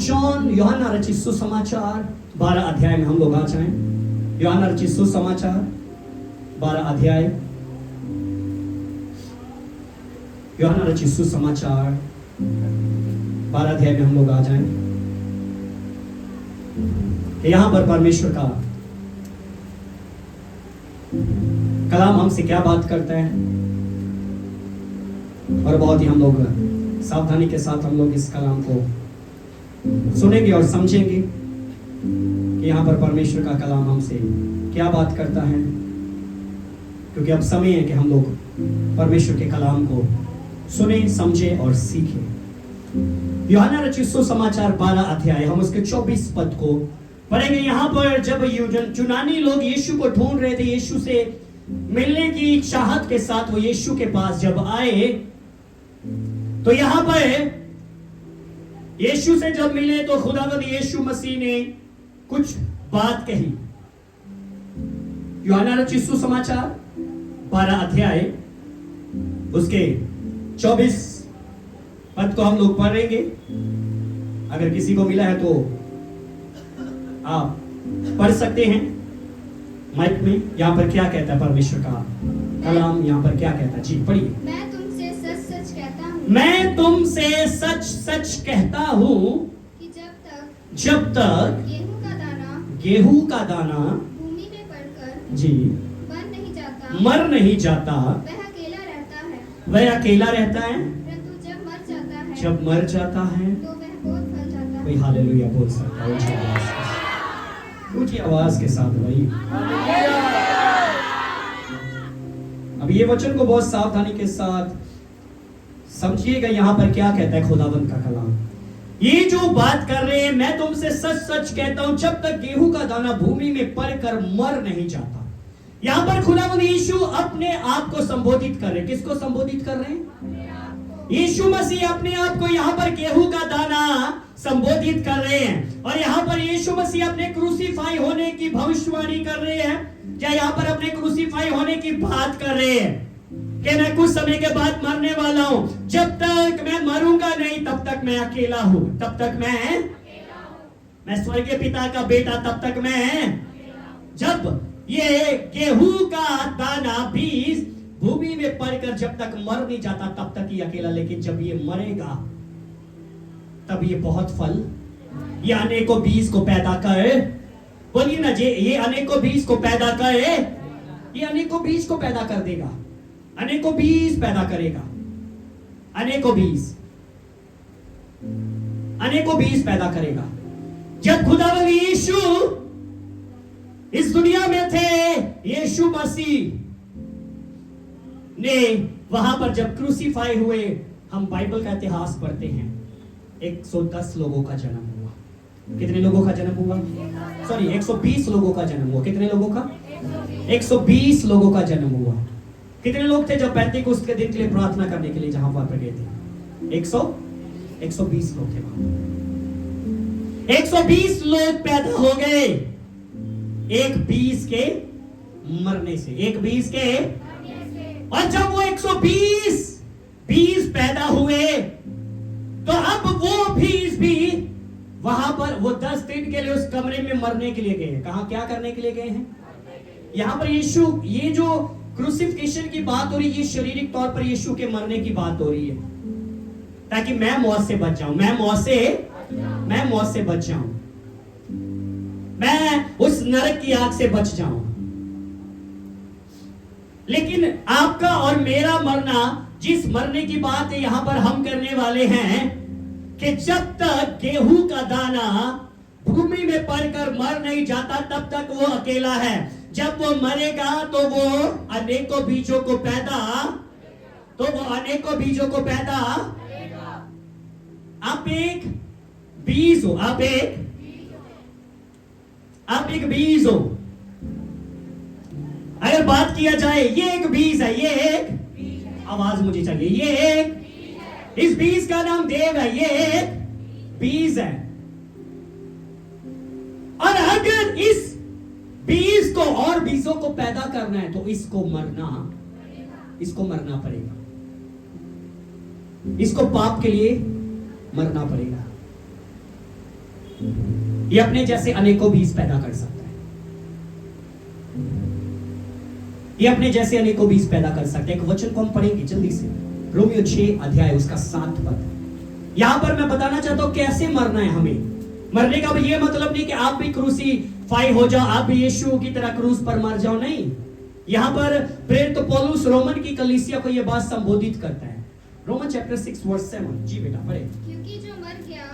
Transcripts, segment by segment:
John यूहन्ना रचित सुसमाचार 12 अध्याय में हम लोग आ जाएं। यूहन्ना रचित सुसमाचार 12 अध्याय, यूहन्ना रचित सुसमाचार 12 अध्याय में हम लोग आ जाएं। यहां पर परमेश्वर का कलाम हमसे क्या बात करता है, और बहुत ही हम लोग सावधानी के साथ हम लोग इस कलाम को सुनेंगे और समझेंगे कि यहाँ पर परमेश्वर का कलाम हमसे क्या बात करता है, क्योंकि अब समय है कि हम लोग परमेश्वर के कलाम को सुने, समझे और सीखे। यूहन्ना रचित सुसमाचार 12 अध्याय, हम उसके 24 पद को पढ़ेंगे। यहाँ पर जब यूनानी लोग यीशु को ढूंढ रहे थे, यीशु से मिलने की चाहत के साथ वो यीशु के पास जब आए, तो यहाँ पर यीशु से जब मिले तो खुदावंद यीशु मसीह ने कुछ बात कही। यूहन्ना रचित सुसमाचार 12 अध्याय उसके 24 पद को हम लोग पढ़ेंगे। अगर किसी को मिला है तो आप पढ़ सकते हैं माइक में। यहाँ पर क्या कहता है परमेश्वर का कलाम, यहाँ पर क्या कहता है? जी पढ़िए। मैं तुमसे सच सच कहता हूँ कि जब तक गेहूं का दाना भूमि में पड़कर जी मर नहीं जाता वह अकेला रहता है, परंतु जब मर जाता है तो वह बहुत फल जाता है। कोई हालेलुया बोल सकता है ऊंची आवाज के साथ भाई। अब ये वचन को बहुत सावधानी के साथ समझिएगा। यहाँ पर क्या कहता है खुदावंद का कलाम? ये जो बात कर रहे हैं, मैं तुमसे सच सच कहता हूं जब तक गेहूं का दाना भूमि में पड़कर मर नहीं जाता। यहाँ पर खुदावंद यीशु अपने आप को संबोधित कर रहे हैं। किसको संबोधित कर रहे हैं? यीशु मसीह अपने आप को यहाँ पर गेहूं का दाना संबोधित कर रहे हैं। और यहाँ पर यीशु मसीह अपने क्रूसीफाई होने की भविष्यवाणी कर रहे हैं, क्या यहाँ पर अपने क्रूसीफाई होने की बात कर रहे हैं कि मैं कुछ समय के बाद मरने वाला हूं, जब तक मैं मरूंगा नहीं तब तक मैं अकेला हूं, तब तक मैं स्वर्गीय पिता का बेटा, तब तक मैं, जब ये गेहूं का दाना बीज भूमि में पड़कर जब तक मर नहीं जाता तब तक ये अकेला, लेकिन जब ये मरेगा तब ये बहुत फल, ये अनेकों बीज को पैदा कर, बोलिए ना जी, ये अनेकों बीज को पैदा कर, ये अनेकों बीज को पैदा कर देगा, अनेकों बीज पैदा करेगा, अनेकों बीज पैदा करेगा। जब खुदावंद यीशु इस दुनिया में थे, यीशु मसीह ने वहां पर जब क्रूसीफाई हुए, हम बाइबल का इतिहास पढ़ते हैं, 110 लोगों का जन्म हुआ। कितने लोगों का जन्म हुआ? सॉरी 120 लोगों का जन्म हुआ। कितने लोगों का? 120 लोगों का जन्म हुआ। कितने लोग थे जब पेंतीकोस्त के दिन के लिए प्रार्थना करने के लिए जहां पर गए थे? 120 लोग थे वहां। 120 लोग पैदा हो गए एक बीज के मरने से, एक बीज के। और जब वो 120 बीज पैदा हुए तो अब वो बीज भी वहां पर वो 10 दिन के लिए उस कमरे में मरने के लिए गए हैं। कहां क्या करने के लिए गए हैं? यहां पर यीशु, ये जो क्रूसिफिकेशन की बात हो रही है, ये शारीरिक तौर पर यीशु के मरने की बात हो रही है, ताकि मैं मौत से बच जाऊं, मैं मौत से बच जाऊं, मैं उस नरक की आग से बच जाऊं। लेकिन आपका और मेरा मरना, जिस मरने की बात है यहां पर हम करने वाले हैं, कि जब तक गेहूं का दाना भूमि में पड़कर मर नहीं जाता तब तक वो अकेला है। जब वो मरेगा तो वो अनेकों बीजों को पैदा, आप एक बीज हो, आप एक बीज हो। अगर बात किया जाए, ये एक बीज है, ये एक आवाज मुझे चाहिए, ये एक, इस बीज का नाम देव है, ये एक बीज है। और अगर इस बीज को और बीजों को पैदा करना है तो इसको मरना पड़ेगा, इसको पाप के लिए मरना पड़ेगा। ये अपने जैसे अनेकों बीज पैदा कर सकता है। ये अपने जैसे अनेकों बीज पैदा कर सकते हैं। एक वचन को हम पढ़ेंगे जल्दी से, रोमियो 6 अध्याय उसका 7 पद। यहां पर मैं बताना चाहता हूं कैसे मरना है हमें। मरने का ये मतलब नहीं कि आप भी क्रूसीफाई हो जाओ, आप भी यीशु की तरह क्रूस पर मर जाओ, नहीं। यहां पर प्रेरित पौलुस रोमन की कलीसिया को यह बात संबोधित करता है। Roman chapter 6 verse 7। जी बेटा पढ़े। क्योंकि जो मर गया,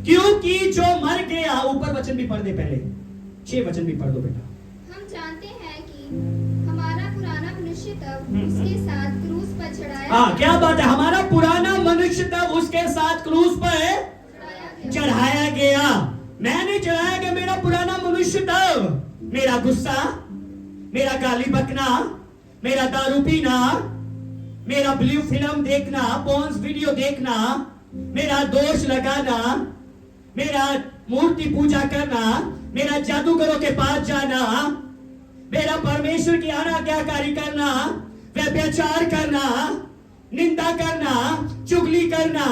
क्योंकि जो मर गया, ऊपर वचन भी पढ़ दे, पहले 6 वचन भी पढ़ दो बेटा। हम जानते हैं कि हमारा पुराना मनुष्य तब उसके साथ क्रूस पर चढ़ाया हाँ, क्या बात है, हमारा पुराना मनुष्य तब उसके साथ क्रूस पर चढ़ाया गया। मैंने चढ़ाया गया मेरा पुराना मनुष्य तब, मेरा गुस्सा, मेरा गाली बकना, मेरा दारू पीना, मेरा ब्लू फिल्म देखना, पॉर्न्स वीडियो देखना, मेरा दोष लगाना, मेरा मूर्ति पूजा करना, मेरा जादूगरों के पास जाना, मेरा परमेश्वर की अनाज्ञाकारी करना, व्यभिचार करना, निंदा करना, चुगली करना,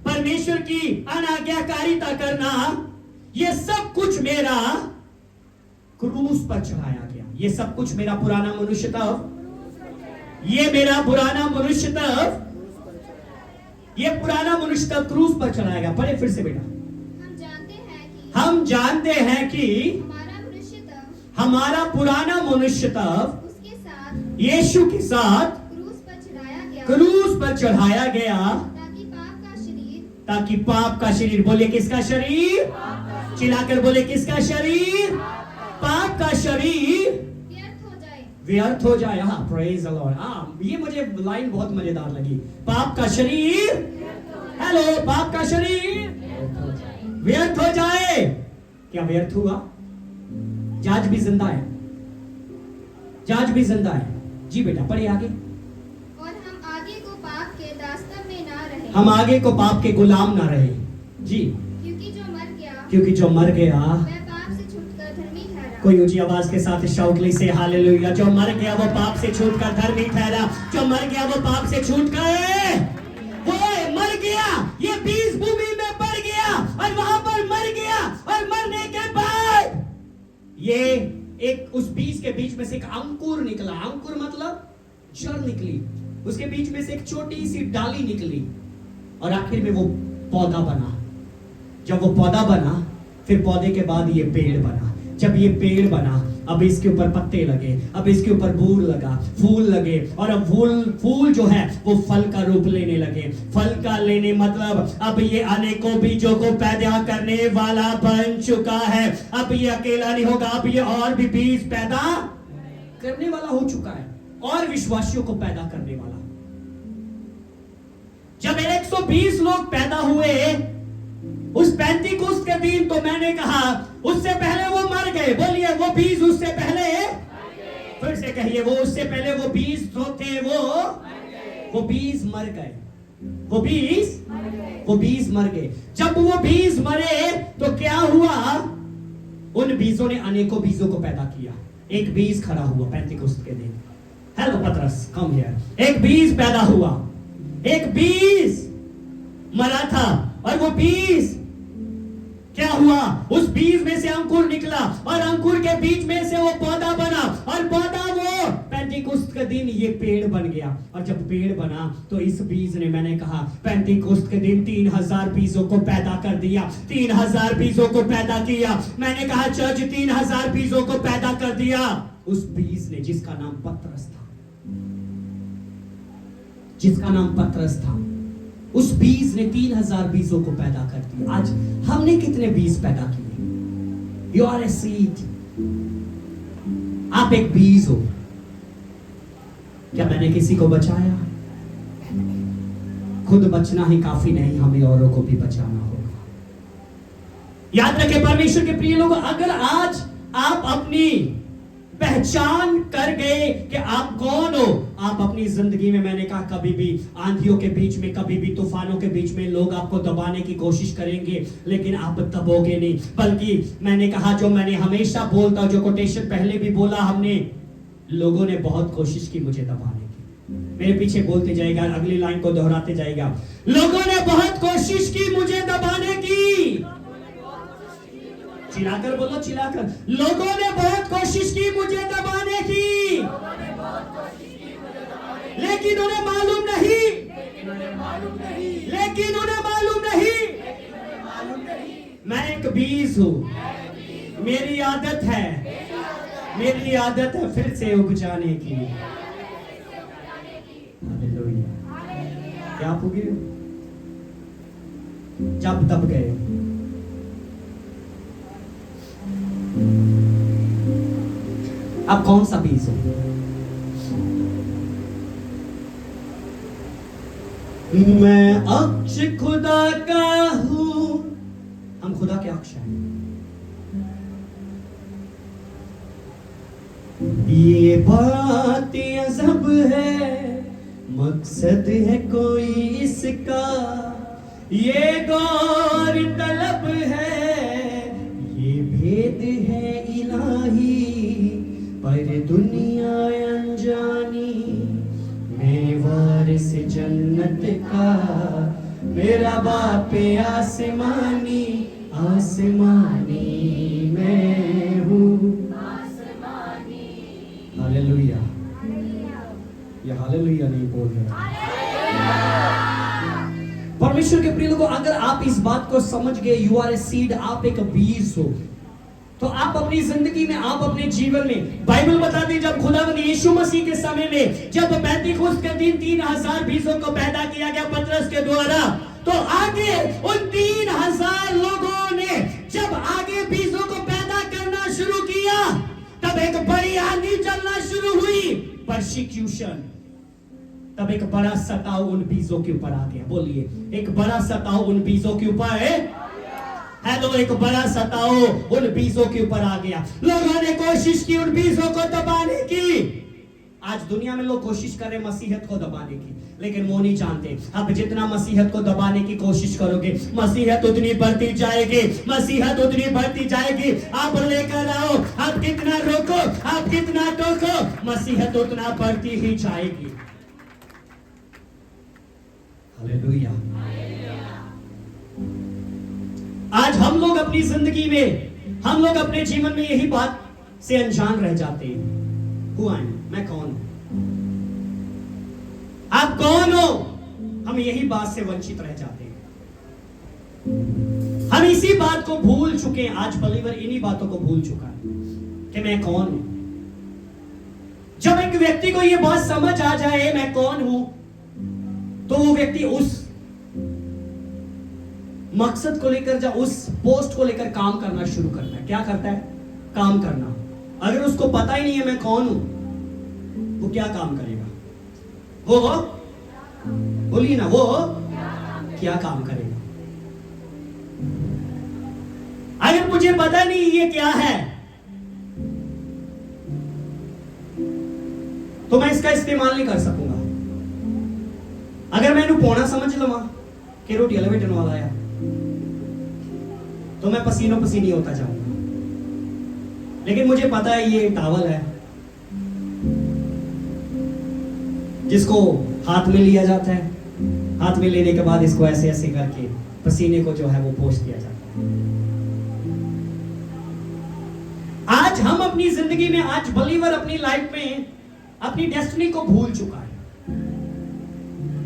परमेश्वर की अनाज्ञाकारिता करना, ये सब कुछ मेरा क्रूस पर चढ़ाया गया। ये सब कुछ मेरा पुराना मनुष्य तब, ये मेरा पुराना मनुष्य तब, ये पुराना मनुष्य तब क्रूस पर चढ़ाया गया। पढ़े फिर से बेटा। हम जानते हैं कि हमारा पुराना मनुष्य तब उसके साथ यीशु के साथ क्रूस पर चढ़ाया गया, ताकि पाप का शरीर, बोले किसका शरीर, चिल्लाकर बोले किसका शरीर, पाप का शरीर व्यर्थ हो जाए। हाँ, प्रेज द लॉर्ड। हाँ, ये मुझे लाइन बहुत मजेदार लगी। पाप का शरीर, हेलो, पाप का शरीर व्यर्थ हो जाए। क्या व्यर्थ हुआ? जज भी जिंदा है, जज भी जिंदा है। जी बेटा पढ़े आगे। और हम आगे को पाप के दास्तन में ना रहे, हम आगे को पाप के गुलाम ना रहे। जी, क्योंकि जो मर गया, क्योंकि जो मर गया, वह पाप से छूटकर धर्मी ठहरा। कोई ऊंची आवाज के साथ शाउटली से हालेलुया। जो मर गया वो पाप से छूटकर धर्मी ठहरा। जो मर गया वो पाप से छूटकर, वो मर गया, ये बीज भूमि में पड़ गया और वहां पर मर गया, और मरने के बाद ये एक उस बीज के बीच में से एक अंकुर निकला। अंकुर मतलब जड़ निकली, उसके बीच में से एक छोटी सी डाली निकली, और आखिर में वो पौधा बना। जब वो पौधा बना, फिर पौधे के बाद ये पेड़ बना। जब ये पेड़ बना, अब इसके ऊपर पत्ते लगे, अब इसके ऊपर बूर लगा, फूल लगे, और अब फूल जो है वो फल का रूप लेने लगे। फल का लेने मतलब अब ये अनेकों बीजों को पैदा करने वाला बन चुका है। अब ये अकेला नहीं होगा, अब ये और भी बीज पैदा करने वाला हो चुका है, और विश्वासियों को पैदा करने वाला। जब 120 लोग पैदा हुए उस पेंतीकोस्त के दिन, तो मैंने कहा उससे पहले वो मर गए। बोलिए, वो बीज उससे पहले, फिर से कहिए, वो उससे पहले वो बीज जो थे वो बीज मर गए। वो बीज मर गए। जब वो बीज मरे तो क्या हुआ? उन बीजों ने अनेकों बीजों को पैदा किया। एक बीज खड़ा हुआ पेंतीकोस्त के दिन। हेलो पतरस, कम हियर। एक बीज पैदा हुआ, एक बीज मरा था, और वो बीज क्या हुआ? उस बीज में से अंकुर निकला, और अंकुर के बीच में से वो पौधा बना, और पौधा वो पेंतीकोस्त के दिन ये पेड़ बन गया। और जब पेड़ बना तो इस बीज ने, मैंने कहा पेंतीकोस्त के दिन 3000 बीजों को पैदा कर दिया। 3000 बीजों को पैदा किया। मैंने कहा चर्च 3000 बीजों को पैदा कर दिया। उस बीज ने, जिसका नाम पतरस था, जिसका नाम पतरस था, उस बीज ने 3000 बीजों को पैदा कर दिया। आज हमने कितने बीज पैदा किए? You are a seed. आप एक बीज हो। क्या मैंने किसी को बचाया? खुद बचना ही काफी नहीं, हमें औरों को भी बचाना होगा। याद रखें परमेश्वर के प्रिय लोग, अगर आज आप अपनी पहचान कर गए कि आप कौन हो, आप अपनी जिंदगी में, मैंने कहा कभी भी आंधियों के बीच में, कभी भी तूफानों के बीच में लोग आपको दबाने की कोशिश करेंगे, लेकिन आप दबोगे नहीं। बल्कि मैंने कहा, जो मैंने हमेशा बोलता हूं, जो कोटेशन पहले भी बोला हमने, लोगों ने बहुत कोशिश की मुझे दबाने की। मेरे पीछे बोलते जाएगा, अगली लाइन को दोहराते जाएगा, लोगों ने बहुत कोशिश की मुझे दबाने की। चिल्लाकर बोलो, चिल्लाकर। लोगों ने बहुत कोशिश की मुझे दबाने की, लेकिन उन्हें मालूम नहीं, लेकिन उन्हें मालूम नहीं मैं एक बीज हूं। मेरी आदत है, मेरी आदत है फिर से उग जाने की। हालेलुया। क्या आप उगे हो? जब तब गए हो। आप कौन सा बीज हो? मैं अक्ष खुदा का हूं। हम खुदा के अक्ष हैं। ये बात अजब है, मकसद है कोई इसका, ये गौर तलब है, ये भेद है इलाही, पर दुनिया अनजानी। मैं वारिस जन्नत का, मेरा बाप आसमानी, आसमानी मैं हूँ। हालेलुया। ये हालेलुया नहीं बोल रहे। परमेश्वर के प्रिय लोगों, अगर आप इस बात को समझ गए, यू आर ए सीड, आप एक बीज हो, तो आप अपनी जिंदगी में, आप अपने जीवन में, बाइबल बताती है जब खुदावंद यीशु मसीह के समय में, जब पेंतीकोस्त के दिन 3000 बीजों को पैदा किया गया पतरस के द्वारा, तो आगे उन 3000 लोगों ने जब आगे बीजों को पैदा करना शुरू किया, तब एक बड़ी आंधी चलना शुरू हुई, परसिक्यूशन। तब एक बड़ा सताव उन बीजों के ऊपर आ गया। बोलिए, एक बड़ा सताव उन बीजों के ऊपर है। हेलो, एक बड़ा सताव उन बीजों के ऊपर आ गया। लोगों ने कोशिश की उन बीजों को दबाने की। आज दुनिया में लोग कोशिश कर रहे हैं मसीहत को दबाने की, लेकिन वो नहीं जानते अब जितना मसीहत को दबाने की कोशिश करोगे, मसीहत उतनी बढ़ती जाएगी, मसीहत उतनी बढ़ती जाएगी। आप लेकर आओ, आप कितना रोको, आप कितना टोको, मसीहत उतना बढ़ती ही जाएगी। हालेलुया। आज हम लोग अपनी जिंदगी में, हम लोग अपने जीवन में यही बात से अनजान रह जाते हैं। हुआ है, मैं कौन हूं, आप कौन हो, हम यही बात से वंचित रह जाते हैं। हम इसी बात को भूल चुके हैं। आज बलीवर इन्हीं बातों को भूल चुका है कि मैं कौन हूं। जब एक व्यक्ति को यह बात समझ आ जाए मैं कौन हूं, तो वो व्यक्ति उस मकसद को लेकर, जब उस पोस्ट को लेकर काम करना शुरू करता है। क्या करता है? काम करना। अगर उसको पता ही नहीं है मैं कौन हूं, वो क्या काम करेगा? वो बोलिए ना, वो क्या काम करेगा? अगर मुझे पता नहीं ये क्या है, तो मैं इसका इस्तेमाल नहीं कर सकूंगा। अगर मैं पौना समझ लवा कि रोटी एलिवेटर वाला आया, तो मैं पसीनों पसीनी होता जाऊंगा। लेकिन मुझे पता है ये टावल है जिसको हाथ में लिया जाता है, हाथ में लेने के बाद इसको ऐसे ऐसे करके पसीने को जो है वो पोंछ दिया जाता है। आज हम अपनी जिंदगी में, आज बलीवर अपनी लाइफ में अपनी डेस्टिनी को भूल चुका है।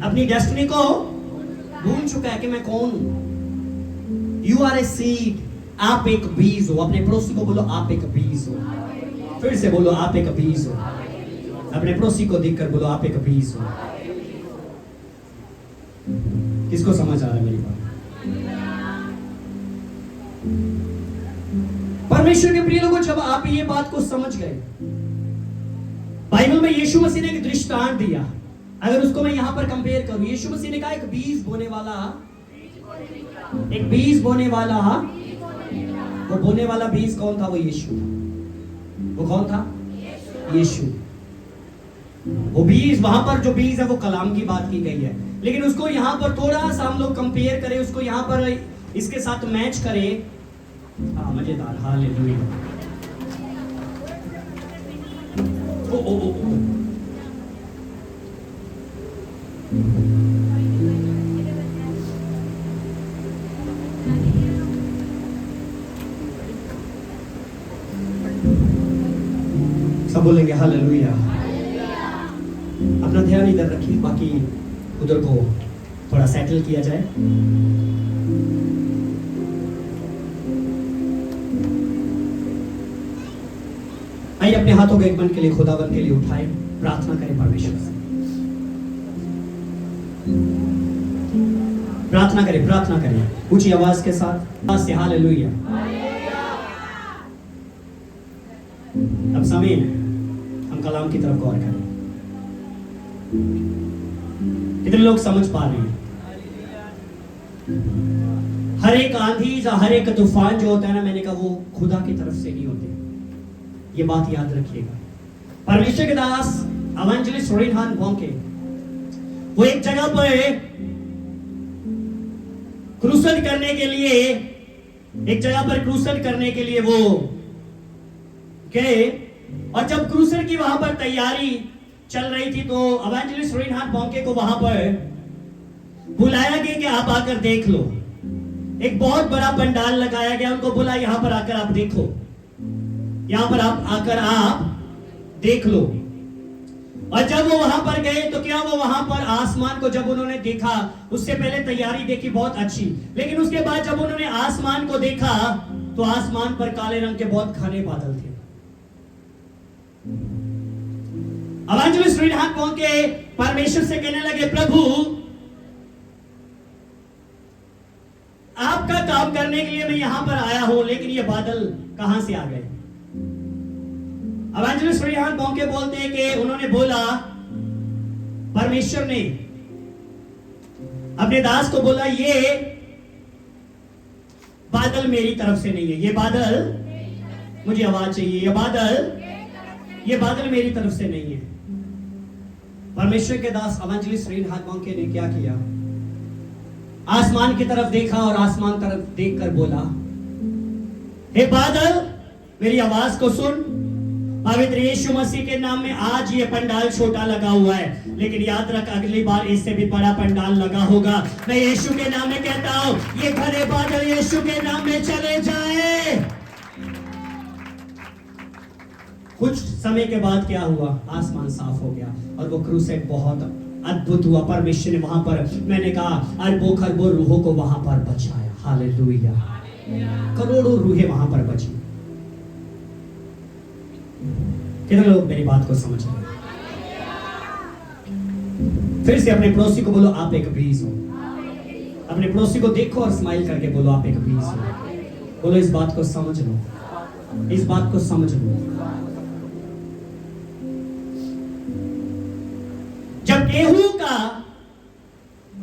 अपनी डेस्टिनी को भूल चुका है कि मैं कौन हूं। यू आर ए सीड, आप एक बीज हो। अपने पड़ोसी को बोलो आप एक बीज हो। फिर से बोलो आप एक बीज हो। अपने पड़ोसी को देखकर बोलो आप एक बीज हो। किसको समझ आ रहा है मेरी बात? परमेश्वर के प्रिय लोगों, जब आप ये बात को समझ गए, बाइबल में यीशु मसीह ने एक दृष्टांत दिया। अगर उसको मैं यहां पर कंपेयर करूं, यीशु मसीह ने कहा एक बीज बोने वाला, एक बीज बोने वाला, वो बोने वाला बीज कौन था? वो यीशु था। वो कौन था? यीशु। वो बीज, वहां पर जो बीज है वो कलाम की बात की गई है, लेकिन उसको यहां पर थोड़ा सा हम लोग कंपेयर करें, उसको यहां पर इसके साथ मैच करें। हाँ, मजेदार। हालेलुया। ओ ओ ओ सब बोलेंगे हालेलुया। अपना ध्यान इधर रखिए, बाकी उधर को थोड़ा सेटल किया जाए। आइए अपने हाथों को एक मन के लिए खुदावन के लिए उठाए, प्रार्थना करें परमेश्वर से। प्रार्थना करें ऊंची आवाज के साथ से हालेलुया। अब समय है हम कलाम की तरफ गौर करें। कितने लोग समझ पा रहे हैं? हर एक आंधी या हर एक तूफान जो होता है ना, मैंने कहा वो खुदा की तरफ से नहीं होते। ये बात याद रखिएगा। परमेश्वर के दास इवेंजलिस्ट रेनहार्ड बॉन्के वो एक जगह पर क्रूसेड करने के लिए वो गए, और जब क्रूसेड की वहां पर तैयारी चल रही थी तो इवेंजलिस्ट रेनहार्ड बॉन्के को वहां पर बुलाया गया कि आप आकर देख लो। एक बहुत बड़ा पंडाल लगाया गया, उनको बोला यहां पर आकर आप देखो, यहां पर आप आकर आप देख लो। और जब वो वहां पर गए तो क्या वो वहां पर आसमान को जब उन्होंने देखा, उससे पहले तैयारी देखी बहुत अच्छी, लेकिन उसके बाद जब उन्होंने आसमान को देखा तो आसमान पर काले रंग के बहुत घने बादल थे। इवेंजलिस्ट रेनहार्ड बॉन्के परमेश्वर से कहने लगे, प्रभु आपका काम करने के लिए मैं यहां पर आया हूं, लेकिन ये बादल कहां से आ गए? इवेंजलिस्ट रेनहार्ड बॉन्के बोलते हैं कि उन्होंने बोला, परमेश्वर ने अपने दास को बोला, ये बादल मेरी तरफ से नहीं है, ये बादल, मुझे आवाज चाहिए, ये बादल मेरी तरफ से नहीं है। परमेश्वर के दास इवेंजलिस्ट रेनहार्ड बॉन्के ने क्या किया? आसमान की तरफ देखा और आसमान तरफ देखकर बोला, हे बादल मेरी आवाज को सुन। पवित्र यीशु मसीह के नाम में आज ये पंडाल छोटा लगा हुआ है, लेकिन याद रख अगली बार इससे भी बड़ा पंडाल लगा होगा। मैं यीशु के नाम में कहता हूं, ये घने बादल यीशु के नाम में चले जाए। कुछ समय के बाद क्या हुआ? आसमान साफ हो गया और वो क्रूसेड बहुत अद्भुत हुआ। परमेश्वर ने वहां पर, मैंने कहा, अरबों खरबों रूहों को वहां पर बचाया। हालेलुया। करोड़ों रूहें वहां पर बची। कितने लोग मेरी बात को समझ रहे हैं? फिर से अपने पड़ोसी को बोलो, आप एक बीज हो। अपने पड़ोसी को देखो और स्माइल करके बोलो, आप एक बीज हो। बोलो, इस बात को समझ लो, इस बात को समझ लो। जब गेहूं का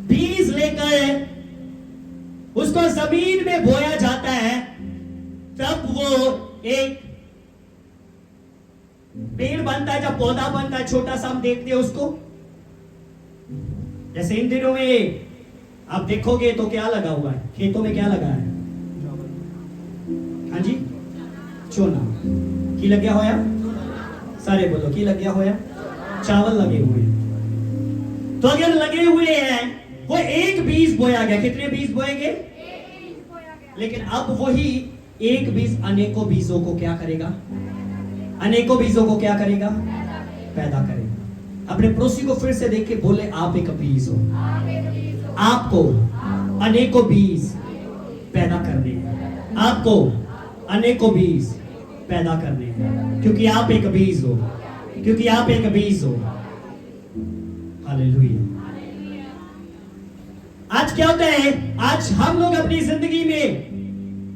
बीज लेकर उसको जमीन में बोया जाता है, तब वो एक पेड़ बनता है, जब पौधा बनता है छोटा सा, हम देखते हैं उसको। जैसे इन दिनों में आप देखोगे तो क्या लगा हुआ है खेतों में? क्या लगा है? हाँ जी, चोना की लग गया होया। सारे बोलो, की लग गया होया? चावल लगे हुए हैं। तो अगर लगे हुए हैं, वो एक बीज बोया गया। कितने बीज बोए गए? लेकिन अब वही एक बीज अनेकों बीजों को क्या करेगा? अनेकों बीजों को क्या करेगा? पैदा करेगा। अपने पड़ोसी को फिर से देख के बोले, आप एक बीज हो। आपको अनेकों बीज पैदा करने हैं। आपको अनेकों बीज पैदा करने हैं, क्योंकि आप एक बीज हो, क्योंकि आप एक बीज हो। हालेलुया। आज क्या होता है? आज हम लोग अपनी जिंदगी में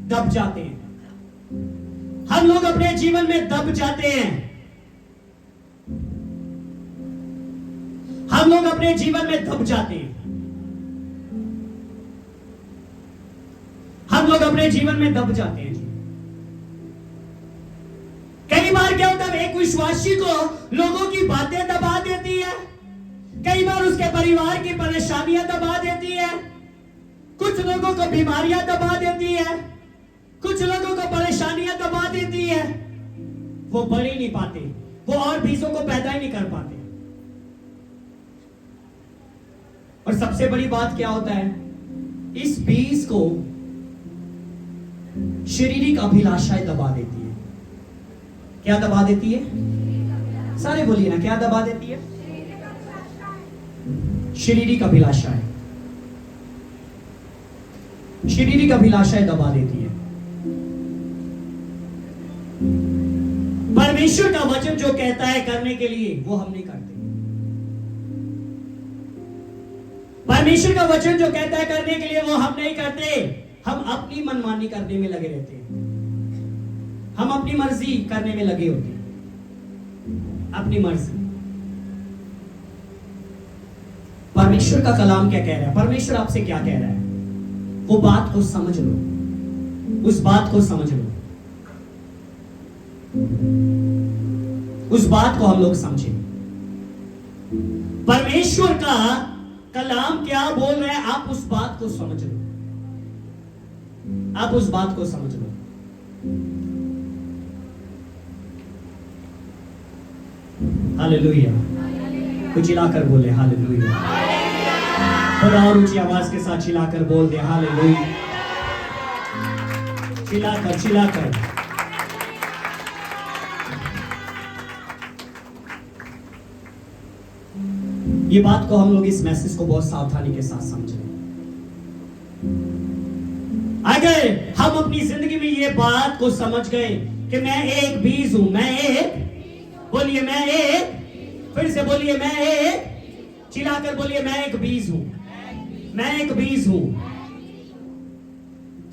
दब जाते हैं। हम लोग अपने जीवन में दब जाते हैं। हम लोग अपने जीवन में दब जाते हैं। हम लोग अपने जीवन में दब जाते हैं। कई बार क्या होता है? एक विश्वासी को लोगों की बातें दबा देती है। कई बार उसके परिवार की परेशानियां दबा देती है। कुछ लोगों को बीमारियां दबा देती है। कुछ लोगों को परेशानियां दबा देती है। वो बढ़ ही नहीं पाते, वो और बीजों को पैदा ही नहीं कर पाते। और सबसे बड़ी बात क्या होता है? इस बीज को शारीरिक अभिलाषाएं दबा देती है। क्या दबा देती है? सारे बोलिए ना, क्या दबा देती है? शारीरिक अभिलाषाएं, शारीरिक अभिलाषाएं दबा देती है। परमेश्वर का वचन जो कहता है करने के लिए, वो हम नहीं करते। परमेश्वर का वचन जो कहता है करने के लिए, वो हम नहीं करते। हम अपनी मनमानी करने में लगे रहते हैं, हम अपनी मर्जी करने में लगे होते हैं, अपनी मर्जी। परमेश्वर का कलाम क्या कह रहा है? परमेश्वर आपसे क्या कह रहा है? वो बात को समझ लो, उस बात को समझ लो, उस बात को हम लोग समझें। परमेश्वर का कलाम क्या बोल रहा है, आप उस बात को समझ लो, आप उस बात को समझ लो। हालेलुया। कुछ चिल्लाकर बोले हालेलुया। थोड़ा और ऊंची आवाज के साथ चिल्लाकर बोल दे हालेलुया। चिल्लाकर चिल्लाकर। ये बात को हम लोग इस मैसेज को बहुत सावधानी के साथ समझें। अगर हम अपनी जिंदगी में ये बात को समझ गए कि मैं एक बीज हूं, मैं एक, बोलिए मैं एक, फिर से बोलिए मैं एक, चिल्लाकर बोलिए मैं एक बीज हूं, मैं एक बीज हूं।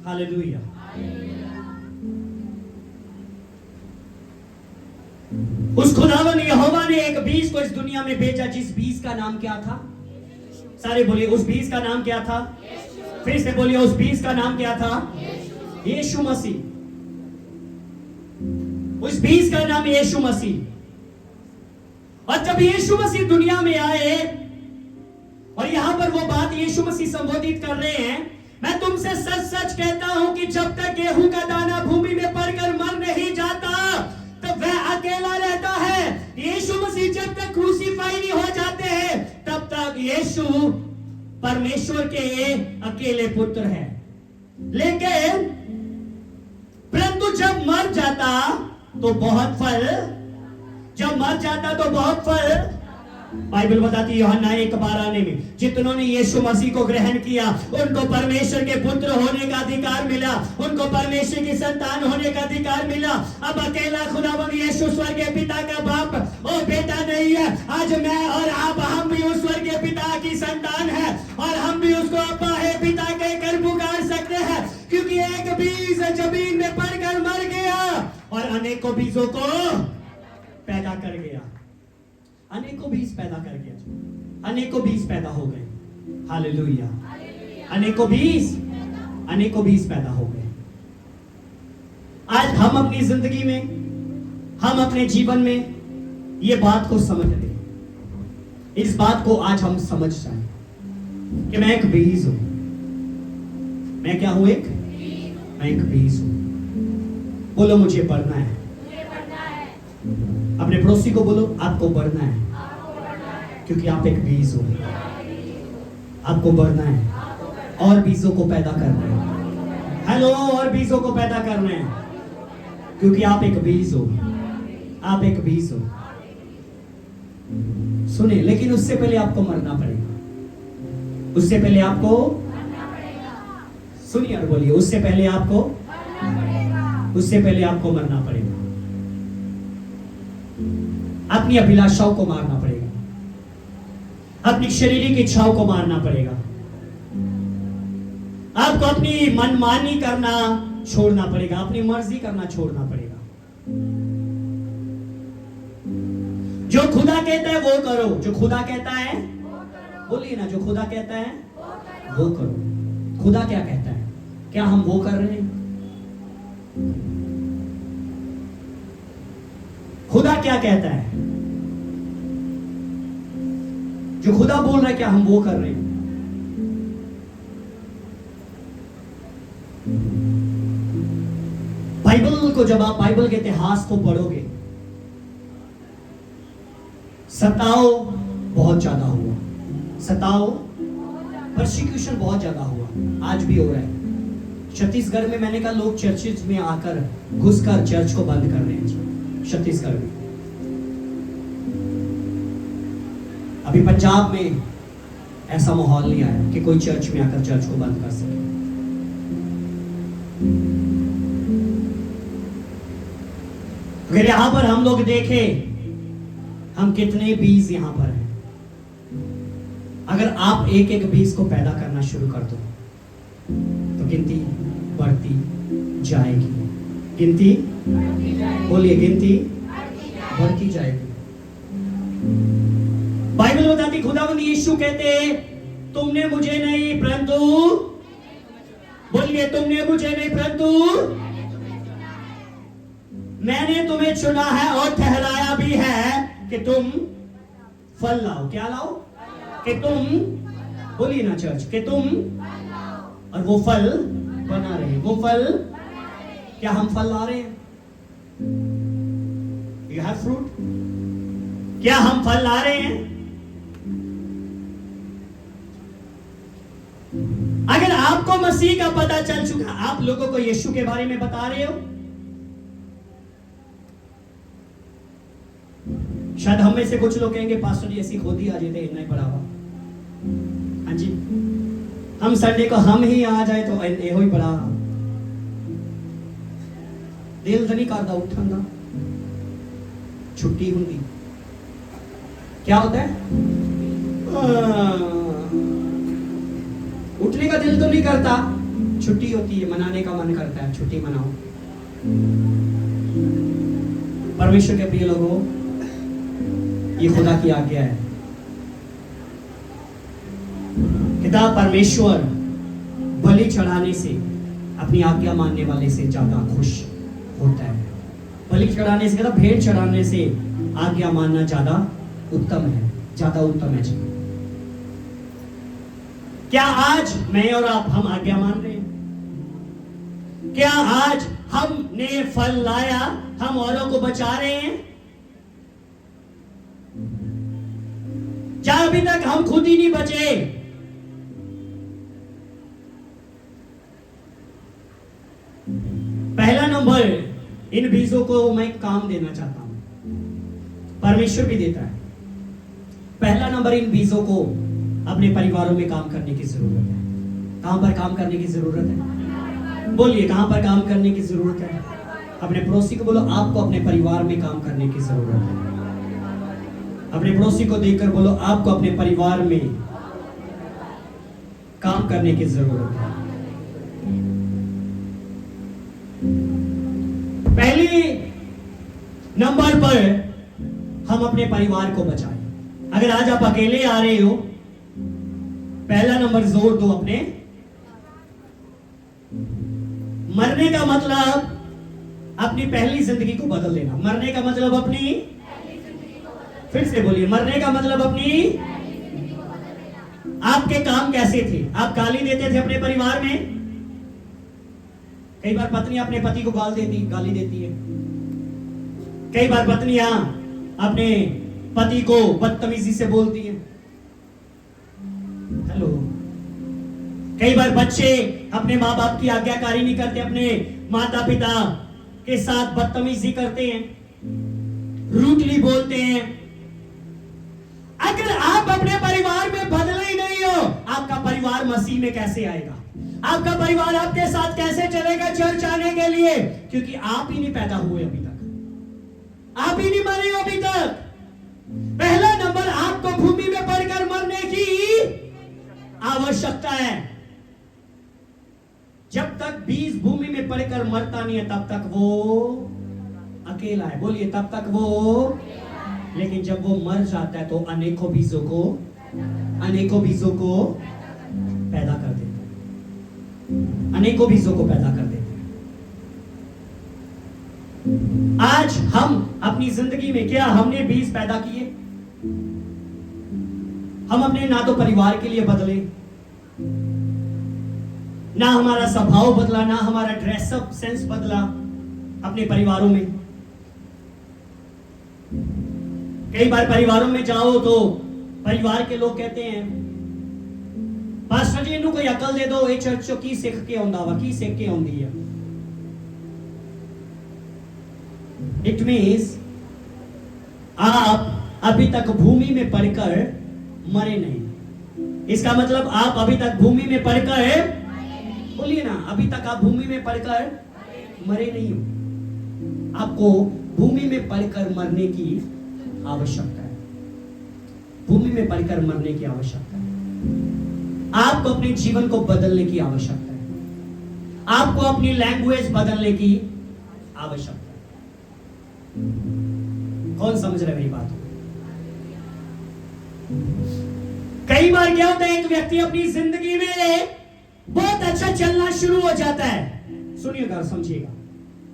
हालेलुया। उस खुदावन यहोवा ने एक बीज को इस दुनिया में भेजा, जिस बीज का नाम क्या था? सारे बोलिए उस बीज का नाम क्या था? फिर से बोलिए उस बीज का नाम क्या था? यीशु मसीह। उस बीज का नाम यीशु मसीह। और जब यीशु मसीह दुनिया में आए, और यहां पर वो बात यीशु मसीह संबोधित कर रहे हैं, मैं तुमसे सच सच कहता हूं कि जब तक गेहूं का दाना भूमि में पड़कर मर नहीं जाता, तब वह अकेला रहता है। यीशु मसीह जब तक क्रूसीफाई नहीं हो जाते हैं, तब तक यीशु परमेश्वर के अकेले पुत्र है। लेकिन परंतु जब मर जाता तो बहुत फल, जब मर जाता तो बहुत फल। बाइबल बताती है यूहन्ना 1:12 में, जितनों ने यीशु मसीह को ग्रहण किया उनको परमेश्वर के पुत्र होने का अधिकार मिला, उनको परमेश्वर की संतान होने का अधिकार मिला। अब अकेला खुदावंद यीशु स्वर्गीय पिता का बाप और बेटा नहीं है। आज मैं और आप, हम भी उस स्वर्गीय पिता की संतान है, और हम भी उसको अब्बा है पिता कहकर पुकार सकते हैं, क्योंकि एक बीज जमीन में पड़कर मर गया और अनेकों बीजों को पैदा कर गया। अनेकों बीज पैदा कर गया, अनेकों बीज पैदा हो गए। हालेलुया। अनेकों बीज पैदा हो गए। आज हम अपनी जिंदगी में, हम अपने जीवन में ये बात को समझ रहे हैं। इस बात को आज हम समझ जाए कि मैं एक बीज हूं। मैं क्या हूं? मैं एक बीज हूं। बोलो मुझे बढ़ना है। अपने पड़ोसी को बोलो आपको बढ़ना है, क्योंकि आप एक बीज हो। आपको बढ़ना है और बीजों को पैदा करना है। हेलो, और बीजों को पैदा करना है, क्योंकि आप एक बीज हो। आप एक बीज हो। सुने, लेकिन उससे पहले आपको मरना पड़ेगा। उससे पहले आपको, सुनिए और बोलिए, उससे पहले आपको मरना पड़ेगा। अपनी अभिलाषाओं को मारना पड़ेगा, अपनी शारीरिक इच्छाओं को मारना पड़ेगा। आपको अपनी मनमानी करना छोड़ना पड़ेगा, अपनी मर्जी करना छोड़ना पड़ेगा। जो खुदा कहता है वो करो। जो खुदा कहता है, बोलिए ना, जो खुदा कहता है वो करो। खुदा क्या कहता है? क्या हम वो कर रहे हैं? खुदा क्या कहता है? जो खुदा बोल रहा है, क्या हम वो कर रहे हैं? बाइबल को, जब आप बाइबल के इतिहास को पढ़ोगे, सताओ बहुत ज्यादा हुआ, सताओ, परसिक्यूशन बहुत ज्यादा हुआ, आज भी हो रहा है। छत्तीसगढ़ में मैंने कहा लोग चर्चेज में आकर घुसकर चर्च को बंद कर रहे हैं। छत्तीसगढ़ में अभी पंजाब में ऐसा माहौल नहीं आया कि कोई चर्च में आकर चर्च को बंद कर सके। अगर यहां पर हम लोग देखें हम कितने बीज यहां पर हैं, अगर आप एक एक बीज को पैदा करना शुरू कर दो तो गिनती बढ़ती जाएगी। गिनती बोलिए, गिनती बढ़ती जाएगी। बाइबल बताती खुदावंद यीशु कहते तुमने मुझे नहीं परंतु, बोलिए तुमने मुझे नहीं परंतु मैंने तुम्हें चुना है और ठहराया भी है कि तुम फल लाओ। क्या लाओ? कि तुम, बोलिए ना चर्च, कि तुम, और वो फल बना रहे। वो फल, क्या हम फल ला रहे हैं? You have fruit? क्या हम फल ला रहे हैं? अगर आपको मसीह का पता चल चुका, आप लोगों को यीशु के बारे में बता रहे हो, शायद हम में से कुछ लोग कहेंगे पास्टर जी ऐसी खोदी आ जाते इतना ही बड़ा हुआ। हाँ जी, हम संडे को हम ही आ जाए तो एहो ही बड़ा दिल तो नहीं करता उठन का, छुट्टी होती क्या होता है? उठने का दिल तो नहीं करता, छुट्टी होती है, मनाने का मन करता है, छुट्टी मनाओ। परमेश्वर के प्रिय लोगों, ये खुदा की आज्ञा है। किताब परमेश्वर बलि चढ़ाने से, अपनी आज्ञा मानने वाले से ज्यादा खुश होता है। बलि चढ़ाने से, मतलब भेंट चढ़ाने से आज्ञा मानना ज्यादा उत्तम है, ज्यादा उत्तम है। क्या आज मैं और आप हम आज्ञा मान रहे हैं? क्या आज हमने फल लाया, हम औरों को बचा रहे हैं? क्या अभी तक हम खुद ही नहीं बचे? पहला नंबर, इन बीजों को मैं काम देना चाहता हूं, परमेश्वर भी देता है। पहला नंबर, इन बीजों को अपने परिवारों में काम करने की जरूरत है। कहां पर काम करने की जरूरत है? बोलिए, कहां पर काम करने की जरूरत है? अपने पड़ोसी को बोलो, आपको अपने परिवार में काम करने की जरूरत है। अपने पड़ोसी को देखकर बोलो, आपको अपने परिवार में काम करने की जरूरत है। पहले नंबर पर हम अपने परिवार को बचाएं। अगर आज आप अकेले आ रहे हो, पहला नंबर जोर दो अपने। मरने का मतलब अपनी पहली जिंदगी को बदल देना। मरने का मतलब अपनी, फिर से बोलिए, मरने का मतलब अपनी। आपके काम कैसे थे? आप गाली देते थे अपने परिवार में? कई बार पत्नी अपने पति को गाली देती है। कई बार पत्नियां अपने पति को बदतमीजी से बोलती है। हेलो। कई बार बच्चे अपने माँ बाप की आज्ञाकारी नहीं करते, अपने माता पिता के साथ बदतमीजी करते हैं, रूडली बोलते हैं। अगर आप अपने परिवार में बदले ही नहीं हो, आपका परिवार मसीह में कैसे आएगा? आपका परिवार आपके साथ कैसे चलेगा चर्च आने के लिए? क्योंकि आप ही नहीं पैदा हुए अभी तक, आप ही नहीं मरे अभी तक। पहला नंबर, आपको भूमि में पड़कर मरने की आवश्यकता है। जब तक बीज भूमि में पड़कर मरता नहीं है, तब तक वो अकेला है। बोलिए, तब तक वो। लेकिन जब वो मर जाता है तो अनेकों बीजों को पैदा कर देता है। अनेकों बीजों को पैदा कर देता है। आज हम अपनी जिंदगी में क्या हमने बीज पैदा किए? हम अपने ना तो परिवार के लिए बदले, ना हमारा स्वभाव बदला, ना हमारा ड्रेसअप सेंस बदला अपने परिवारों में। कई बार परिवारों में जाओ तो परिवार के लोग कहते हैं, पास्टर जी इन्हों कोई अकल दे दो, एक चर्च चो की सीख के आंदा वा, की सीख के आंदी है। इट मीन्स आप अभी तक भूमि में पड़कर मरे नहीं। इसका मतलब आप अभी तक भूमि में पड़कर, बोलिए ना, अभी तक आप भूमि में पड़कर मरे नहीं हो। आपको भूमि में पड़कर मरने की आवश्यकता है। भूमि में पड़कर मरने की आवश्यकता है। आपको अपने जीवन को बदलने की आवश्यकता है। आपको अपनी लैंग्वेज बदलने की आवश्यकता है। कौन समझ रहे मेरी बात? कई बार क्या होता है, एक व्यक्ति अपनी जिंदगी में बहुत अच्छा चलना शुरू हो जाता है। सुनिएगा, समझिएगा,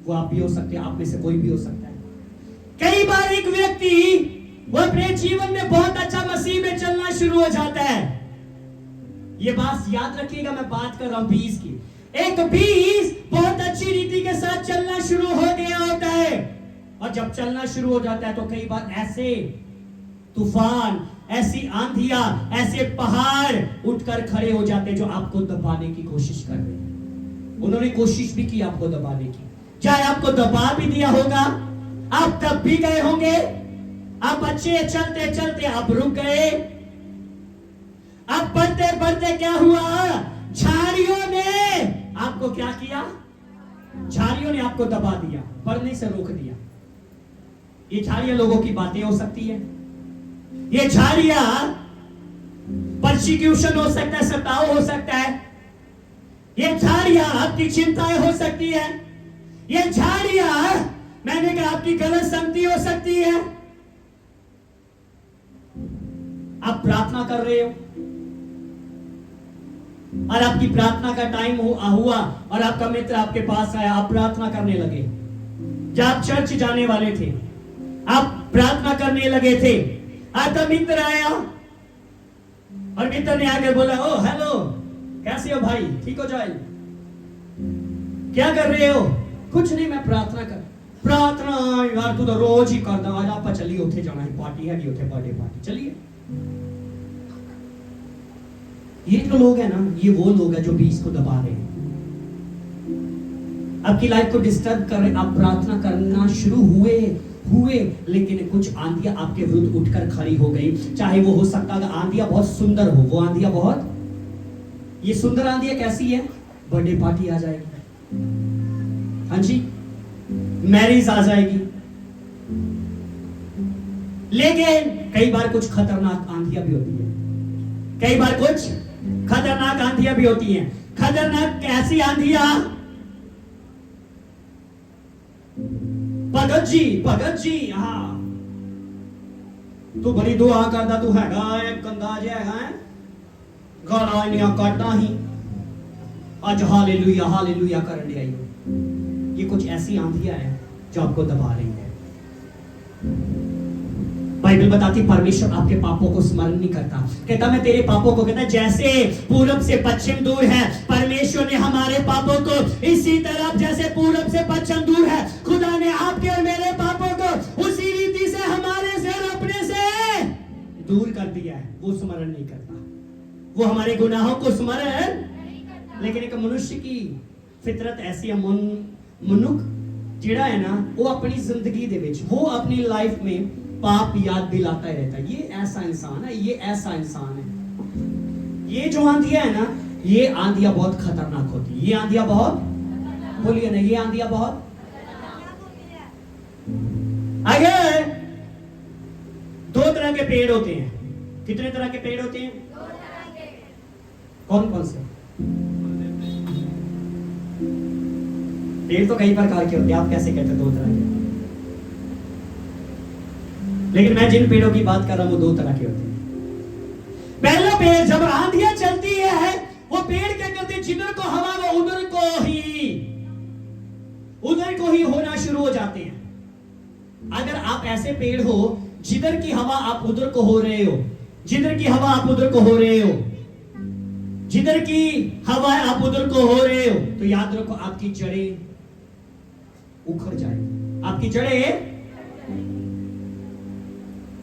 वो आप भी हो सकते हैं, आप में से कोई भी हो सकता है। कई बार एक व्यक्ति वो अपने जीवन में बहुत अच्छा मसीह में चलना शुरू हो जाता है। ये बात याद रखिएगा, मैं बात कर रहा हूं बीज की। एक बीज बहुत अच्छी रीति के साथ चलना शुरू हो गया होता है, और जब चलना शुरू हो जाता है तो कई बार ऐसे तूफान, ऐसी आंधियां, ऐसे पहाड़ उठकर खड़े हो जाते हैं जो आपको दबाने की कोशिश कर रहे हैं। उन्होंने कोशिश भी की आपको दबाने की, चाहे आपको दबा भी दिया होगा, आप तब भी गए होंगे। आप अच्छे चलते चलते आप रुक गए। अब बढ़ते बढ़ते क्या हुआ, झाड़ियों ने आपको क्या किया? झाड़ियों ने आपको दबा दिया, बढ़ने से रोक दिया। ये झाड़ियां लोगों की बातें हो सकती है, ये झाड़ियां परसिक्यूशन हो सकता है, सताव हो सकता है, ये झाड़ियां आपकी चिंताएं हो सकती है, ये झाड़ियां मैंने कहा आपकी गलत संगति हो सकती है। आप प्रार्थना कर रहे हो और आपकी प्रार्थना का टाइम हुआ और आपका मित्र आपके पास आया, आप प्रार्थना करने लगे। जब आप चर्च जाने वाले थे, आप प्रार्थना करने लगे थे, आपका मित्र आया और मित्र ने आकर बोला, ओ हेलो, कैसे हो भाई, ठीक हो जाए, क्या कर रहे हो? कुछ नहीं, मैं प्रार्थना कर। प्रार्थना यार तू तो रोज ही करता, आज आप चलिए उठे जाना है, पार्टी है, उठे बर्थडे पार्टी, चलिए। ये जो लोग हैं ना, ये वो लोग हैं जो बीज को दबा रहे हैं, आपकी लाइफ को डिस्टर्ब कर रहे हैं। आप प्रार्थना करना शुरू हुए लेकिन कुछ आंधियां आपके विरुद्ध उठकर खड़ी हो गई। चाहे वो हो सकता है आंधियां बहुत सुंदर हो, वो आंधियां बहुत, ये सुंदर आंधियां कैसी है? बर्थडे पार्टी आ जाएगी, हाँ जी, मैरिज आ जाएगी। लेकिन कई बार कुछ खतरनाक आंधियां भी होती है, कई बार कुछ खतरनाक आंधियां भी होती हैं। खतरनाक कैसी आंधियां? भगत जी हाँ, तू बड़ी दुआ करदा, तू हैगा एक कंदा जे हैगा गाला इनिया काटा ही आज हालेलुया हालेलुया कर दिया। ये कुछ ऐसी आंधियां हैं जो आपको दबा रही है। बाइबल बताती परमेश्वर आपके पापों को स्मरण नहीं करता। कहता मैं तेरे पापों को, कहता जैसे पूरब से पश्चिम दूर है, परमेश्वर ने हमारे पापों को इसी तरह जैसे पूरब से पश्चिम दूर है, खुदा ने आपके और मेरे पापों को उसी रीति से हमारे से और अपने से दूर कर दिया है। वो स्मरण नहीं करता, वो हमारे गुनाहों को स्मरण नहीं करता। लेकिन एक मनुष्य की फितरत ऐसी है, मनुख जिहड़ा है ना, वो अपनी जिंदगी दे विच, वो अपनी लाइफ में पाप याद दिलाता ही रहता है। ये ऐसा इंसान है, ये ऐसा इंसान है। ये जो आंधियां है ना, ये आंधियां बहुत खतरनाक होती है। ये आंधियां बहुत, बोलिए ना, ये आंधियां बहुत। अगर दो तरह के पेड़ होते हैं, कितने तरह के पेड़ होते हैं? दो तरह के। कौन कौन से पेड़? तो कई प्रकार के होते हैं, आप कैसे कहते हैं दो तरह के? लेकिन मैं जिन पेड़ों की बात कर रहा हूं वो दो तरह के होते हैं। पहला पेड़, जब आंधियां चलती है, वो पेड़ क्या करते हैं, जिधर को हवा वो उधर को ही होना शुरू हो जाते हैं। अगर आप ऐसे पेड़ हो जिधर की हवा आप उधर को हो रहे हो, जिधर की हवा आप उधर को हो रहे हो, जिधर की हवा आप उधर को हो रहे हो, तो याद रखो आपकी जड़ें उखड़ जाएगी, आपकी जड़ें।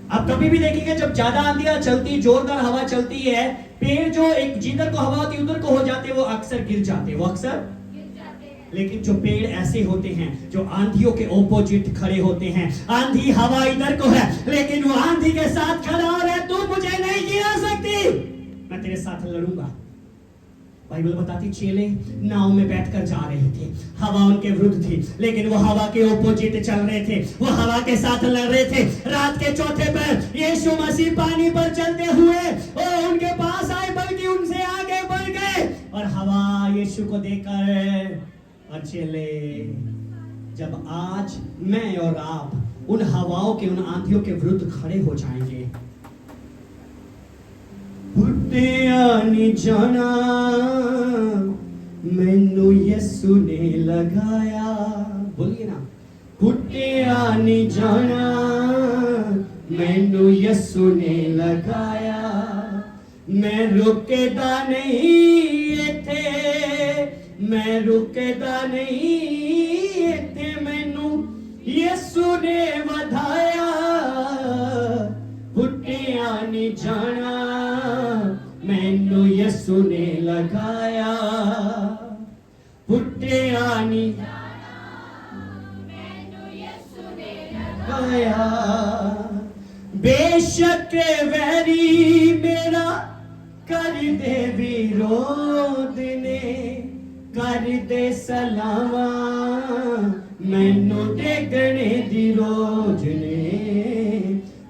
आप कभी भी देखेंगे जब ज्यादा आंधियां चलती, जोरदार हवा चलती है, पेड़ जो एक जिधर को हवा होती उधर को हो जाते, वो अक्सर गिर जाते, वो अक्सर गिर जाते हैं। लेकिन जो पेड़ ऐसे होते हैं जो आंधियों के ओपोजिट खड़े होते हैं। आंधी हवा इधर को है, लेकिन वो आंधी के साथ खड़ा हो रहा है, तू मुझे नहीं गिरा सकती, मैं तेरे साथ लड़ूंगा। बाइबल बताती चेले नाव में बैठकर जा रहे थे, हवा उनके विरुद्ध थी, लेकिन वो हवा के ओपोजिट चल रहे थे, वो हवा के साथ लड़ रहे थे। रात के चौथे पर यीशु मसीह पानी पर चलते हुए वो उनके पास आए, बल्कि उनसे आगे बढ़ गए, और हवा यीशु को देखकर, और चेले, जब आज मैं और आप उन हवाओं के, उन आंधियों के विरुद्ध खड़े हो जाएंगे, पुट्टिया नी जाना मैनू यीशु ने लगाया, बोलिए ना, पुट्टिया नी जाना मैनू यीशु ने लगाया, मैं रुकदा नहीं इत्थे, मैं रुकदा नहीं इत्थे, मैनू यीशु ने वधाया, पुट्टिया नी जाना मैनू यीशु ने लगाया, पुट्टिया नी लगाया। बेशक वैरी मेरा कर दे विरोध ने, कर दे सलावा मैनू टेकने दी रोज ने,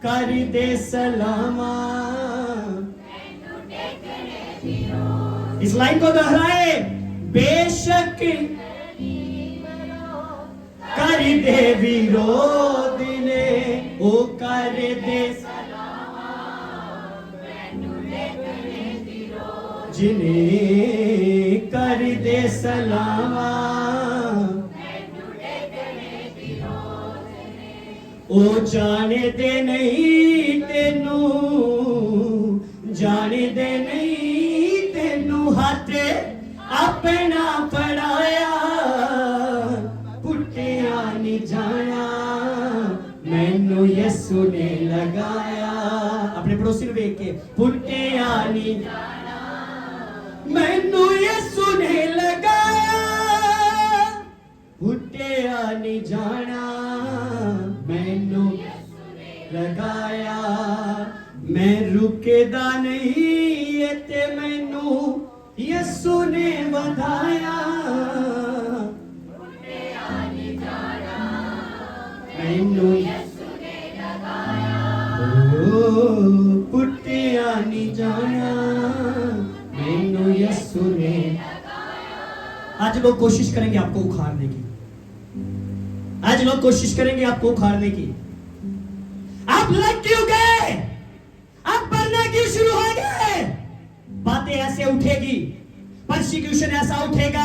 कर दे सलामा। इस लाइन को दोहराए, बेशक कर दे विरोध ने, ओ कर दे जिन्हें कर दे सलामा, ओ जाने दे नहीं तेनू, जाने दे नहीं तेनू हाथ अपना फड़ाया, पुट्टिया नी जाना मैनू यीशु ने लगाया। अपने पड़ोसी ने देख के, पुट्टिया नी मैनू यीशु ने लगाया, पुट्टिया नी जाना मैनू लगाया, मैं रुकदा नहीं इत्थे मैनू यीशु ने वधाया, मैनू यीशु ने लगाया, पुट्टिया नी जाना मैनू यीशु ने लगाया। आज लोग कोशिश करेंगे आपको उखाड़ने की, आज लोग कोशिश करेंगे आपको उखाड़ने की। आप लग क्यों गए? आप बढ़ना क्यों शुरू हो गए? बातें ऐसे उठेगी, परसिक्यूशन ऐसा उठेगा,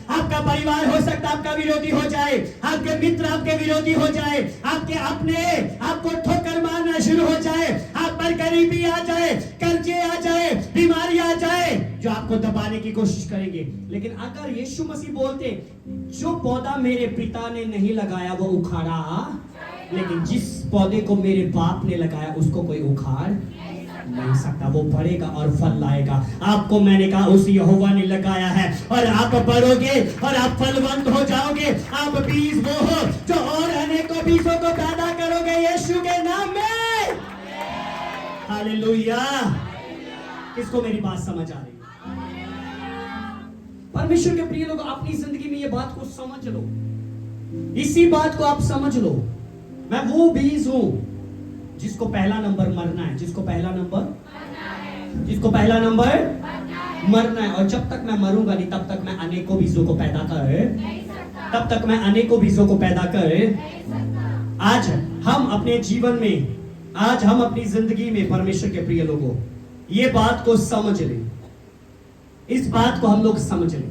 आपका परिवार हो सकता है आपका विरोधी हो जाए, आपके मित्र आपके विरोधी हो जाए, आपके अपने आपको ठोकर मारना शुरू हो जाए, आप पर गरीबी आ जाए, कर्जे आ जाए, बीमारी आ जाए, जो आपको दबाने की कोशिश करेंगे। लेकिन अगर यीशु मसीह बोलते, जो पौधा मेरे पिता ने नहीं लगाया वो उखाड़ा, लेकिन जिस पौधे को मेरे बाप ने लगाया उसको कोई उखाड़ नहीं सकता, वो बढ़ेगा और फल लाएगा। आपको मैंने कहा उस यहोवा ने लगाया है, और आप बढ़ोगे और आप फलवंत हो जाओगे। आप बीज वो हो जो और अनेकों बीजों को पैदा करोगे यीशु के नाम में। हालेलुया। किसको मेरी बात समझ आ रही है? परमेश्वर के प्रिय लोग, अपनी जिंदगी में ये बात को समझ लो, इसी बात को आप समझ लो। मैं वो बीज हूं जिसको पहला नंबर मरना है, जिसको पहला नंबर मरना है, और जब तक मैं मरूंगा नहीं तब तक मैं अनेकों बीजों को पैदा कर आज हम अपने जीवन में, आज हम अपनी जिंदगी में, परमेश्वर के प्रिय लोगों, ये बात को समझ लें, इस बात को हम लोग समझ लें।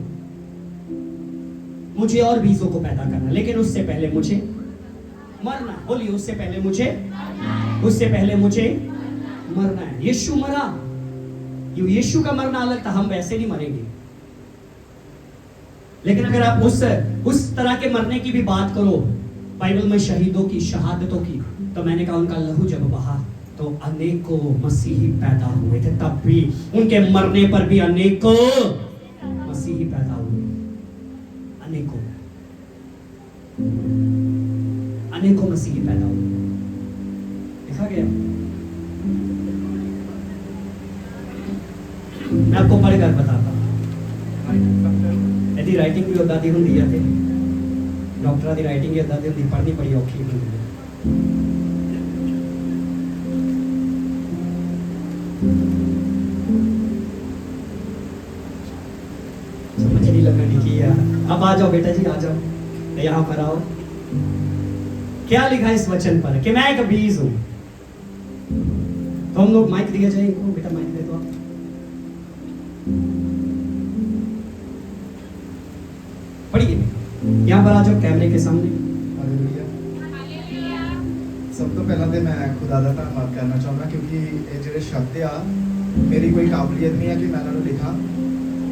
मुझे और बीजों को पैदा करना, लेकिन उससे पहले मुझे मरना। बोलिए, उससे पहले मुझे मरना है। यीशु मरा, यीशु का मरना अलग था, हम वैसे नहीं मरेंगे। लेकिन अगर आप उस तरह के मरने की भी बात करो, बाइबल में शहीदों की, शहादतों की, तो मैंने कहा उनका लहू जब बहा तो अनेकों मसीही पैदा हुए थे, तब भी उनके मरने पर भी अनेकों मसीही पैदा हुए, अनेकों। अनेकों मसीही पैदा हुए। देखा गया। मैं आपको पढ़कर बताता हूँ। यदि राइटिंग भी उदा दी होंगी है तो डॉक्टरा की राइटिंग भी उदा दी होंगी, पढ़नी बड़ी औखी होंगी है। समझ नहीं लगना लिखी है। अब आ जाओ बेटा जी, आ जाओ यहाँ पर आओ। क्या लिखा है इस वचन पर कि मैं एक बीज हूं। तो हम लोग माइक दिया जाए इनको, बेटा माइक दे दो आप। पढ़िए, यहाँ पर आ जाओ कैमरे के सामने। ਹਾਲੇਲੂਇਆ। ਸਭ ਤੋਂ ਪਹਿਲਾਂ ਤੇ ਮੈਂ ਖੁਦਾ ਦਾ ਧੰਨਵਾਦ ਕਰਨਾ ਚਾਹੁੰਦਾ ਕਿਉਂਕਿ ਇਹ ਜਿਹੜੇ ਸ਼ਬਦ ਆ ਮੇਰੀ ਕੋਈ ਕਾਬਲੀਅਤ ਨਹੀਂ ਹੈ ਕਿ ਮੈਂ ਇਹਨਾਂ ਨੂੰ ਲਿਖਾਂ।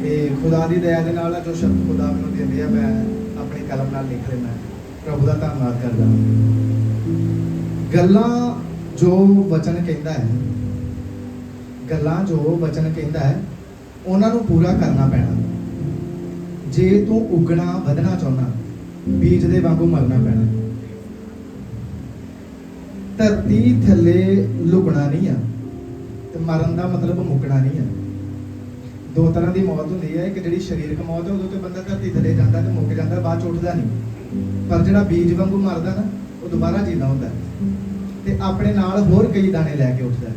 ਇਹ ਖੁਦਾ ਦੀ ਦਇਆ ਦੇ ਨਾਲ ਜੋ ਸ਼ਬਦ ਖੁਦਾ ਮੈਨੂੰ ਦਿੰਦੇ ਆ ਮੈਂ ਆਪਣੀ ਕਲਮ ਨਾਲ ਲਿਖ ਲੈਂਦਾ। ਪ੍ਰਭੂ ਦਾ ਧੰਨਵਾਦ ਕਰਦਾ। ਗੱਲਾਂ ਜੋ ਵਚਨ ਕਹਿੰਦਾ ਹੈ, ਗੱਲਾਂ ਜੋ ਵਚਨ ਕਹਿੰਦਾ ਹੈ ਉਹਨਾਂ ਨੂੰ ਪੂਰਾ ਕਰਨਾ ਪੈਣਾ। ਜੇ ਤੂੰ ਉਗਣਾ ਵਧਣਾ ਚਾਹੁੰਦਾ, ਬੀਜ ਦੇ ਵਾਂਗੂ ਮਰਨਾ ਪੈਣਾ। ਧਰਤੀ ਥੱਲੇ ਲੁਕਣਾ ਨਹੀਂ ਆ ਤੇ ਮਰਨ ਦਾ ਮਤਲਬ ਮੁੱਕਣਾ ਨਹੀਂ ਆ। ਦੋ ਤਰ੍ਹਾਂ ਦੀ ਮੌਤ ਹੁੰਦੀ ਹੈ, ਇੱਕ ਜਿਹੜੀ ਸਰੀਰਕ ਮੌਤ ਹੈ, ਉਦੋਂ ਤੇ ਬੰਦਾ ਧਰਤੀ ਥੱਲੇ ਜਾਂਦਾ ਤੇ ਮੁੱਕ ਜਾਂਦਾ, ਬਾਅਦ ਚ ਉੱਠਦਾ ਨਹੀਂ। ਪਰ ਜਿਹੜਾ ਬੀਜ ਵਾਂਗੂ ਮਰਦਾ ਨਾ, ਉਹ ਦੁਬਾਰਾ ਜੀਦਾ ਹੁੰਦਾ ਤੇ ਆਪਣੇ ਨਾਲ ਹੋਰ ਕਈ ਦਾਣੇ ਲੈ ਕੇ ਉੱਠਦਾ।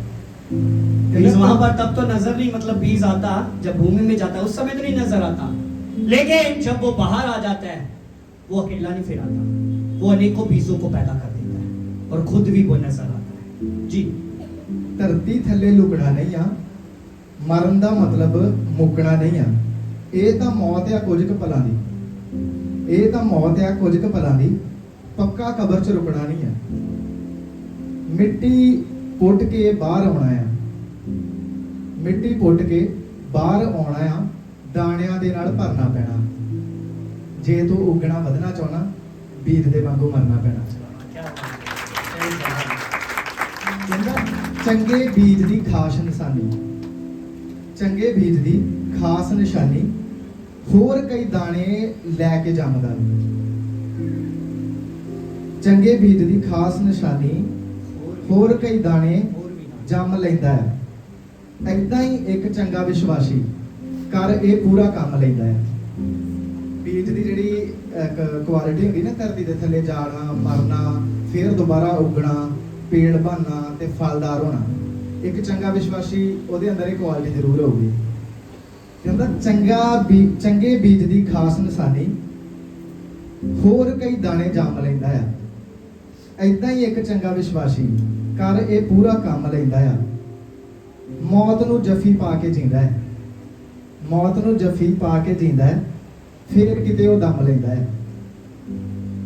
बीज वहां पर तब तो नजर नहीं, मतलब बीज आता जब भूमि में जाता है उस समय तो नहीं नजर आता, लेकिन जब वो बाहर आ जाता है वो अकेला नहीं फिर आता, वो अनेकों बीजों को पैदा कर देता है और खुद भी वो नजर आता है। जी, ਧਰਤੀ ਥੱਲੇ ਲੁਕਣਾ ਨਹੀਂ ਆ, ਮਰਨ ਦਾ ਮਤਲਬ ਮੁੱਕਣਾ ਨਹੀਂ ਆ। ਇਹ ਤਾਂ ਮੌਤ ਆ ਕੁਝ ਕੁ ਪਲਾਂ ਦੀ, ਇਹ ਤਾਂ ਮੌਤ ਆ ਕੁਝ ਕੁ ਪਲਾਂ ਦੀ, ਪੱਕਾ ਕਬਰ 'ਚ ਰੁਕਣਾ ਨਹੀਂ ਆ। ਮਿੱਟੀ ਪੁੱਟ ਕੇ ਬਾਹਰ ਆਉਣਾ ਆ, ਮਿੱਟੀ ਪੁੱਟ ਕੇ ਬਾਹਰ ਆਉਣਾ ਆ, ਦਾਣਿਆਂ ਦੇ ਨਾਲ ਭਰਨਾ ਪੈਣਾ। ਜੇ ਤੂੰ ਉੱਗਣਾ ਵਧਣਾ ਚਾਹਣਾ, ਬੀਜ ਦੇ ਵਾਂਗੂ ਮਰਨਾ ਪੈਣਾ। ਕਹਿੰਦਾ ਚੰਗੇ ਬੀਜ ਦੀ ਖਾਸ ਨਿਸ਼ਾਨੀ, ਚੰਗੇ ਬੀਜ ਦੀ ਖਾਸ ਨਿਸ਼ਾਨੀ ਹੋਰ ਕਈ ਦਾਣੇ ਲੈ ਕੇ ਜੰਮਦਾ। ਚੰਗੇ ਬੀਜ ਦੀ ਖਾਸ ਨਿਸ਼ਾਨੀ ਹੋਰ ਕਈ ਦਾਣੇ ਜੰਮ ਲੈਂਦਾ ਹੈ। ਏਦਾਂ ਹੀ ਇੱਕ ਚੰਗਾ ਵਿਸ਼ਵਾਸੀ ਕਰ ਇਹ ਪੂਰਾ ਕੰਮ ਲੈਂਦਾ ਹੈ। ਬੀਜ ਦੀ ਜਿਹੜੀ ਕੁਆਲਿਟੀ ਹੁੰਦੀ ਨਾ, ਧਰਤੀ ਦੇ ਥੱਲੇ ਜਾਣਾ, ਮਰਨਾ, ਫਿਰ ਦੁਬਾਰਾ ਉੱਗਣਾ, ਪੇੜ ਬਣਨਾ ਤੇ ਫਲਦਾਰ ਹੋਣਾ। ਇੱਕ ਚੰਗਾ ਵਿਸ਼ਵਾਸੀ ਉਹਦੇ ਅੰਦਰ ਇਹ ਕੁਆਲਿਟੀ ਜ਼ਰੂਰ ਹੋਊਗੀ। ਕਹਿੰਦਾ ਚੰਗੇ ਬੀਜ ਦੀ ਖਾਸ ਨਿਸ਼ਾਨੀ ਹੋਰ ਕਈ ਦਾਣੇ ਜੰਮ ਲੈਂਦਾ ਆ। ਏਦਾਂ ਹੀ ਇੱਕ ਚੰਗਾ ਵਿਸ਼ਵਾਸੀ ਕਰ ਇਹ ਪੂਰਾ ਕੰਮ ਲੈਂਦਾ ਆ। ਮੌਤ ਨੂੰ ਜੱਫੀ ਪਾ ਕੇ ਜਿੰਦਾ ਹੈ, ਮੌਤ ਨੂੰ ਜੱਫੀ ਪਾ ਕੇ ਜਿੰਦਾ ਹੈ, ਫਿਰ ਕਿਤੇ ਉਹ ਦਮ ਲੈਂਦਾ ਹੈ।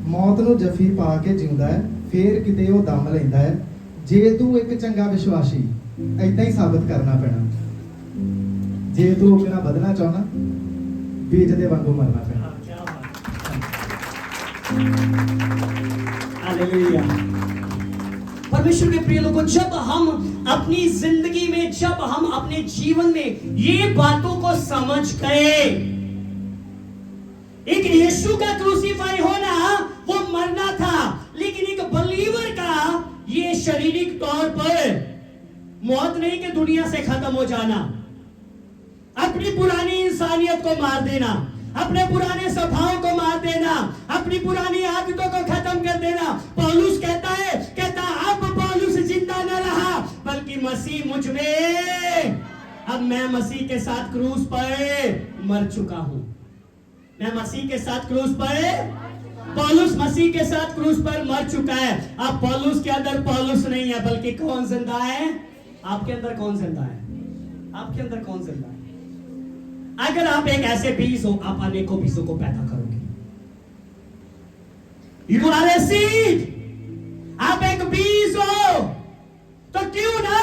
ਮੌਤ ਨੂੰ ਜੱਫੀ ਪਾ ਕੇ ਜਿਉਂਦਾ ਹੈ, ਫਿਰ ਕਿਤੇ ਉਹ ਦਮ ਲੈਂਦਾ ਹੈ। ਜੇ ਤੂੰ ਇੱਕ ਚੰਗਾ ਵਿਸ਼ਵਾਸੀ, ਏਦਾਂ ਹੀ ਸਾਬਤ ਕਰਨਾ ਪੈਣਾ। ਜੇ ਤੂੰ ਉੱਗਣਾ ਵਧਣਾ ਚਾਹੁੰਦਾ, ਬੀਜ ਦੇ ਵਾਂਗੂ ਮਰਨਾ ਪੈਣਾ। हालेलुया। परमेश्वर के प्रिय लोगों, जब हम अपनी जिंदगी में, जब हम अपने जीवन में ये बातों को समझ गए, एक यीशु का क्रूसीफाई होना वो मरना था, लेकिन एक बलीवर का ये शारीरिक तौर पर मौत नहीं कि दुनिया से खत्म हो जाना, अपनी पुरानी इंसानियत को मार देना, अपने पुराने स्वभाव को मार देना, अपनी पुरानी आदतों को खत्म कर देना। पौलुस कहता अब पौलुस जिंदा न रहा, बल्कि मसीह मुझ में, अब मैं मसीह के साथ क्रूस पर मर चुका हूं। मैं मसीह के साथ क्रूस पर, पौलुस मसीह के साथ क्रूस पर मर चुका है। अब पौलुस के अंदर पौलुस नहीं है, बल्कि कौन जिंदा है? आपके अंदर कौन जिंदा है? आपके अंदर कौन जिंदा है? अगर आप एक ऐसे बीज हो, आप अनेकों बीजों को पैदा करोगे। You are a seed. आप एक बीज हो, तो क्यों ना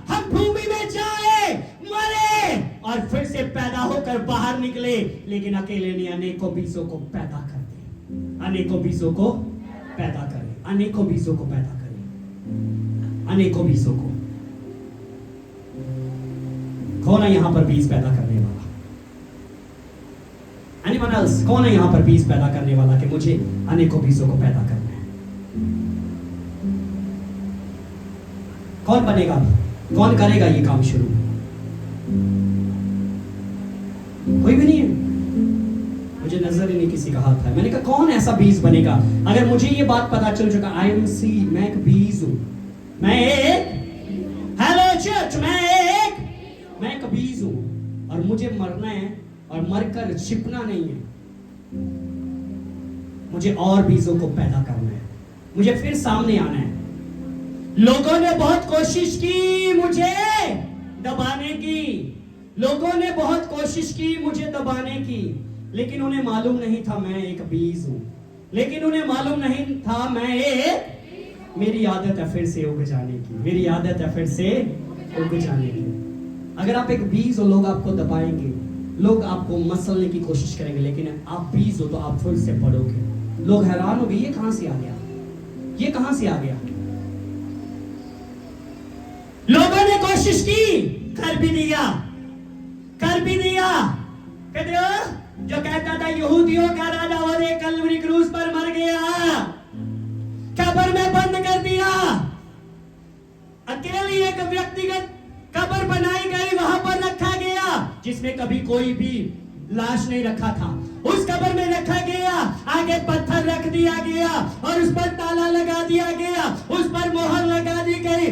हम भूमि में जाए, मरे और फिर से पैदा होकर बाहर निकले, लेकिन अकेले नहीं, अनेकों बीजों को पैदा कर दे, अनेकों बीजों को पैदा करें, अनेकों बीजों को पैदा करें, अनेकों बीजों को। कौन है यहां पर बीज पैदा करने वाला? Anyone else? कौन है यहाँ पर बीज पैदा करने वाला कि मुझे अनेकों बीजों को पैदा करना है? कौन बनेगा, कौन करेगा ये काम शुरू? कोई भी नहीं है। मुझे नजर ही नहीं किसी का हाथ है। मैंने कहा कौन ऐसा बीज बनेगा? अगर मुझे ये बात पता चल चुका, आई एम सीड, मैं एक बीज हूं, मैं एक, हेलो चर्च, मैं एक बीज हूं और मुझे मरना है और मरकर छिपना नहीं है। मुझे और बीजों को पैदा करना है, मुझे फिर सामने आना है। लोगों ने बहुत कोशिश की मुझे दबाने की, लोगों ने बहुत कोशिश की मुझे दबाने की, लेकिन उन्हें मालूम नहीं था मैं एक बीज हूं, लेकिन उन्हें मालूम नहीं था मैं एक, मेरी आदत है फिर से उग जाने की, मेरी आदत है फिर से उग जाने की। अगर आप एक बीज हो, लोग आपको दबाएंगे, लोग आपको मसलने की कोशिश करेंगे, लेकिन आप बीज हो तो आप फिर से पढ़ोगे। लोग हैरान हो गए, ये कहां से आ गया, ये कहां से आ गया? लोगों ने कोशिश की, कर भी दिया, कर भी दिया। कहते हो जो कहता था यहूदियों का राजा और एक कलवरी क्रूस पर मर गया, कब्र में बंद कर दिया। अकेली एक व्यक्तिगत कब्र बनाई गई, वहां पर रखा गया, जिसमें कभी कोई भी लाश नहीं रखा था। उस कब्र में रखा गया, आगे पत्थर रख दिया गया और उस पर ताला लगा दिया गया, उस पर मोहर लगा दी गई।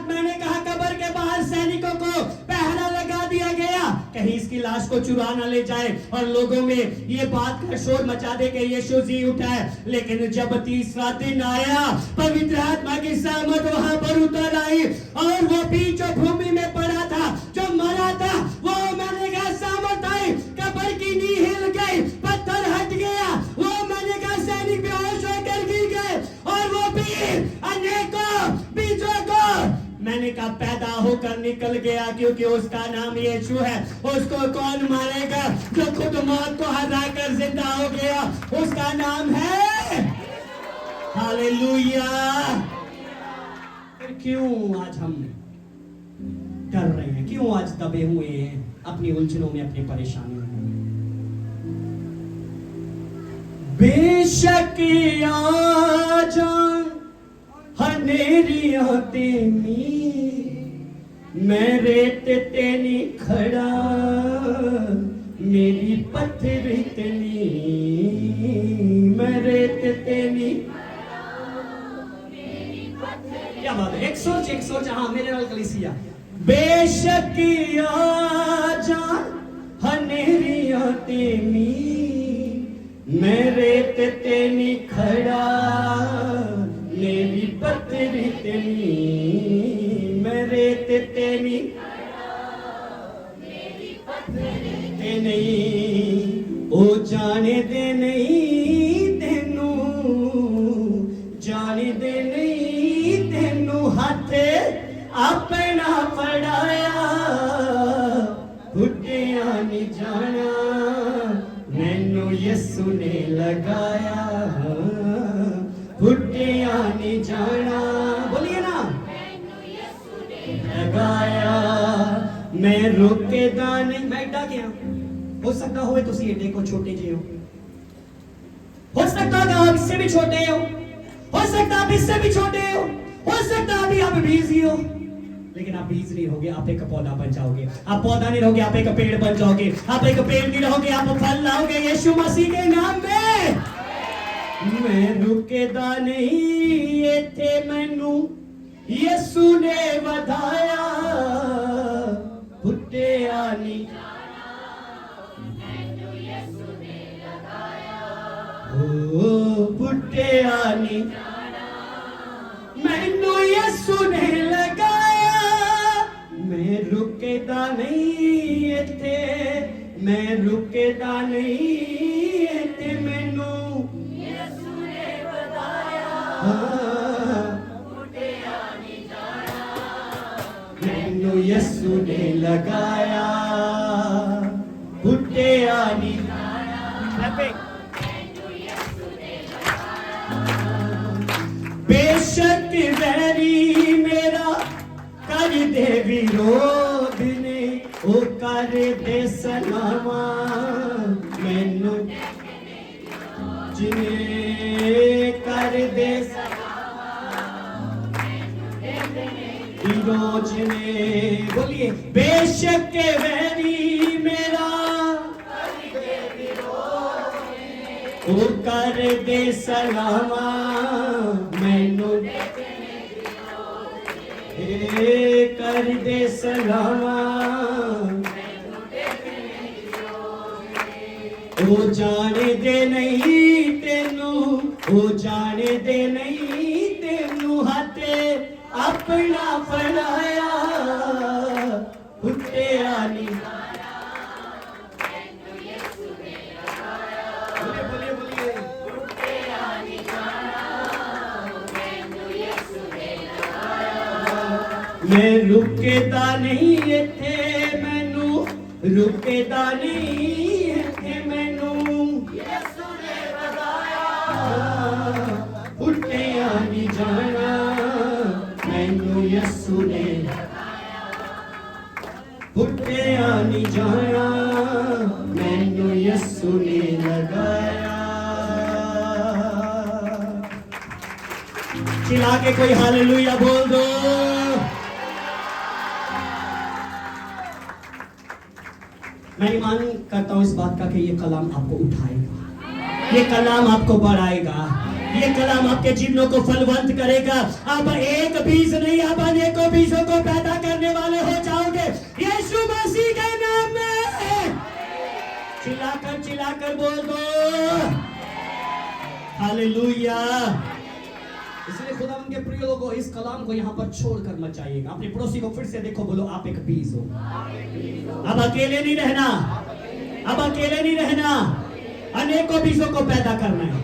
मैंने कहा कब्र के बाहर सैनिकों को पहरा लगा दिया गया, कहीं इसकी लाश को चुरा ना ले जाए और लोगों में ये बात का शोर मचा दे कि यीशु जी उठा है। लेकिन जब तीसरा दिन आया, पवित्र आत्मा की सामर्थ वहां पर उतर आई और वो भी जो भूमि में पड़ा था, जो मरा था, वो मैंने कहा सामर्थ आई, कब्र की नींव हिल गई, पत्थर हट गया, वो मैंने कहा सैनिक बेहोश होकर गिर गए और वो भी अनेकों बीजों को मैंने कहा पैदा होकर निकल गया, क्योंकि उसका नाम यीशु है। उसको कौन मारेगा जो खुद मौत को हराकर जिंदा हो गया? उसका नाम है हालेलुया। फिर क्यों आज हम डर रहे हैं, क्यों आज दबे हुए हैं अपनी उलझनों में, अपनी परेशानियों में? बेशक आ जान हनेरियां तेनी, मैं रेत तेनी खड़ा, मेरी पत्थर तेनी, मैं रेत तेनी। क्या बात है, एक सोच, हाँ मेरे नाल कलीसिया। बेशक आ जान हनेरियां तेनी, मैं रेत तेनी खड़ा, मेरी पत्थर तेनी, मैं रेत तेनी तेनी। ओ जाने दे नहीं तेनू, जाने दे नहीं तेनू, हाथ अपना फड़ाया, बुढ़िया नहीं जाना, मैनू यीशु ने लगाया, बुढ़िया नहीं जाना, बोलिए ना, लगाया, मैं रुकेदा नहीं। मैं एडा गया, हो सकता हो तुसी एडे को छोटे जे हो सकता आप इससे भी छोटे हो सकता आप इससे भी छोटे हो सकता अभी आप बिजी हो, लेकिन आप बीज नहीं होगे, आप एक पौधा बन जाओगे। आप पौधा नहीं रहोगे, आप एक पेड़ बन जाओगे। आप एक पेड़ नहीं रहोगे, आप फल लाओगे यीशु मसीह के नाम में। मैं रुकेदा नहीं, इत्थे मैनू यीशु ने वधाया, बुढ़िया नहीं ओ बुढ़िया नहीं, मैनू यीशु ने लगाया, मैं रुकेदा नहीं इत्थे, मैं रुकेदा नहीं इत्थे, मैनू यीशु ने वधाया, बुढ़िया नहीं जाना, मैनू यीशु ने लगाया, बुढ़िया नहीं जाना। बेशक वैरी मेरा कर दे विरोध ने, ओ कर दे सलामा, मैनू जिने कर दे रोज ने बोलिए बेशक के वैरी मेरा ओ कर दे सलामा मैनू कर दे सलामा ओ जाने दे नहीं तेनू ओ जाने दे नहीं तेनू हाथे अपना फड़ाया उठे आनी बोलिए बोलिए मैं रुकेदा नहीं इत्थे मैनू रुकेदा नहीं इत्थे मैनू यीशु ने बताया उठे आनी जाना मैनू यीशु ने उठे आनी जाना मैनू यीशु ने लगाया। चिल्ला के कोई हालेलुया बोल दो। मैं ईमान करता हूं इस बात का कि ये कलाम आपको उठाएगा, ये कलाम आपको बढ़ाएगा, ये कलाम आपके जीवनों को फलवंत करेगा। आप एक बीज नहीं, आप अनेकों बीजों को पैदा करने वाले हो जाओगे यीशु मसीह के नाम में। चिल्लाकर बोल दो हालेलुया। इसलिए खुदा उनके प्रिय लोगों इस कलाम को यहाँ पर छोड़कर मत जाइएगा। अपने पड़ोसी को फिर से देखो, बोलो आप एक बीज हो। अब अकेले नहीं रहना, अब अकेले नहीं रहना, अनेकों बीजों को पैदा करना है।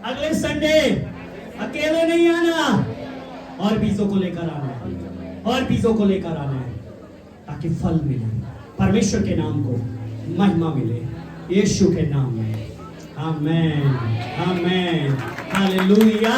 अगले संडे अकेले नहीं आना, और बीजों को लेकर आना है, और बीजों को लेकर आना है, ताकि फल मिले, परमेश्वर के नाम को महिमा मिले, यीशु के नाम में। आमेन आमेन हालेलुया।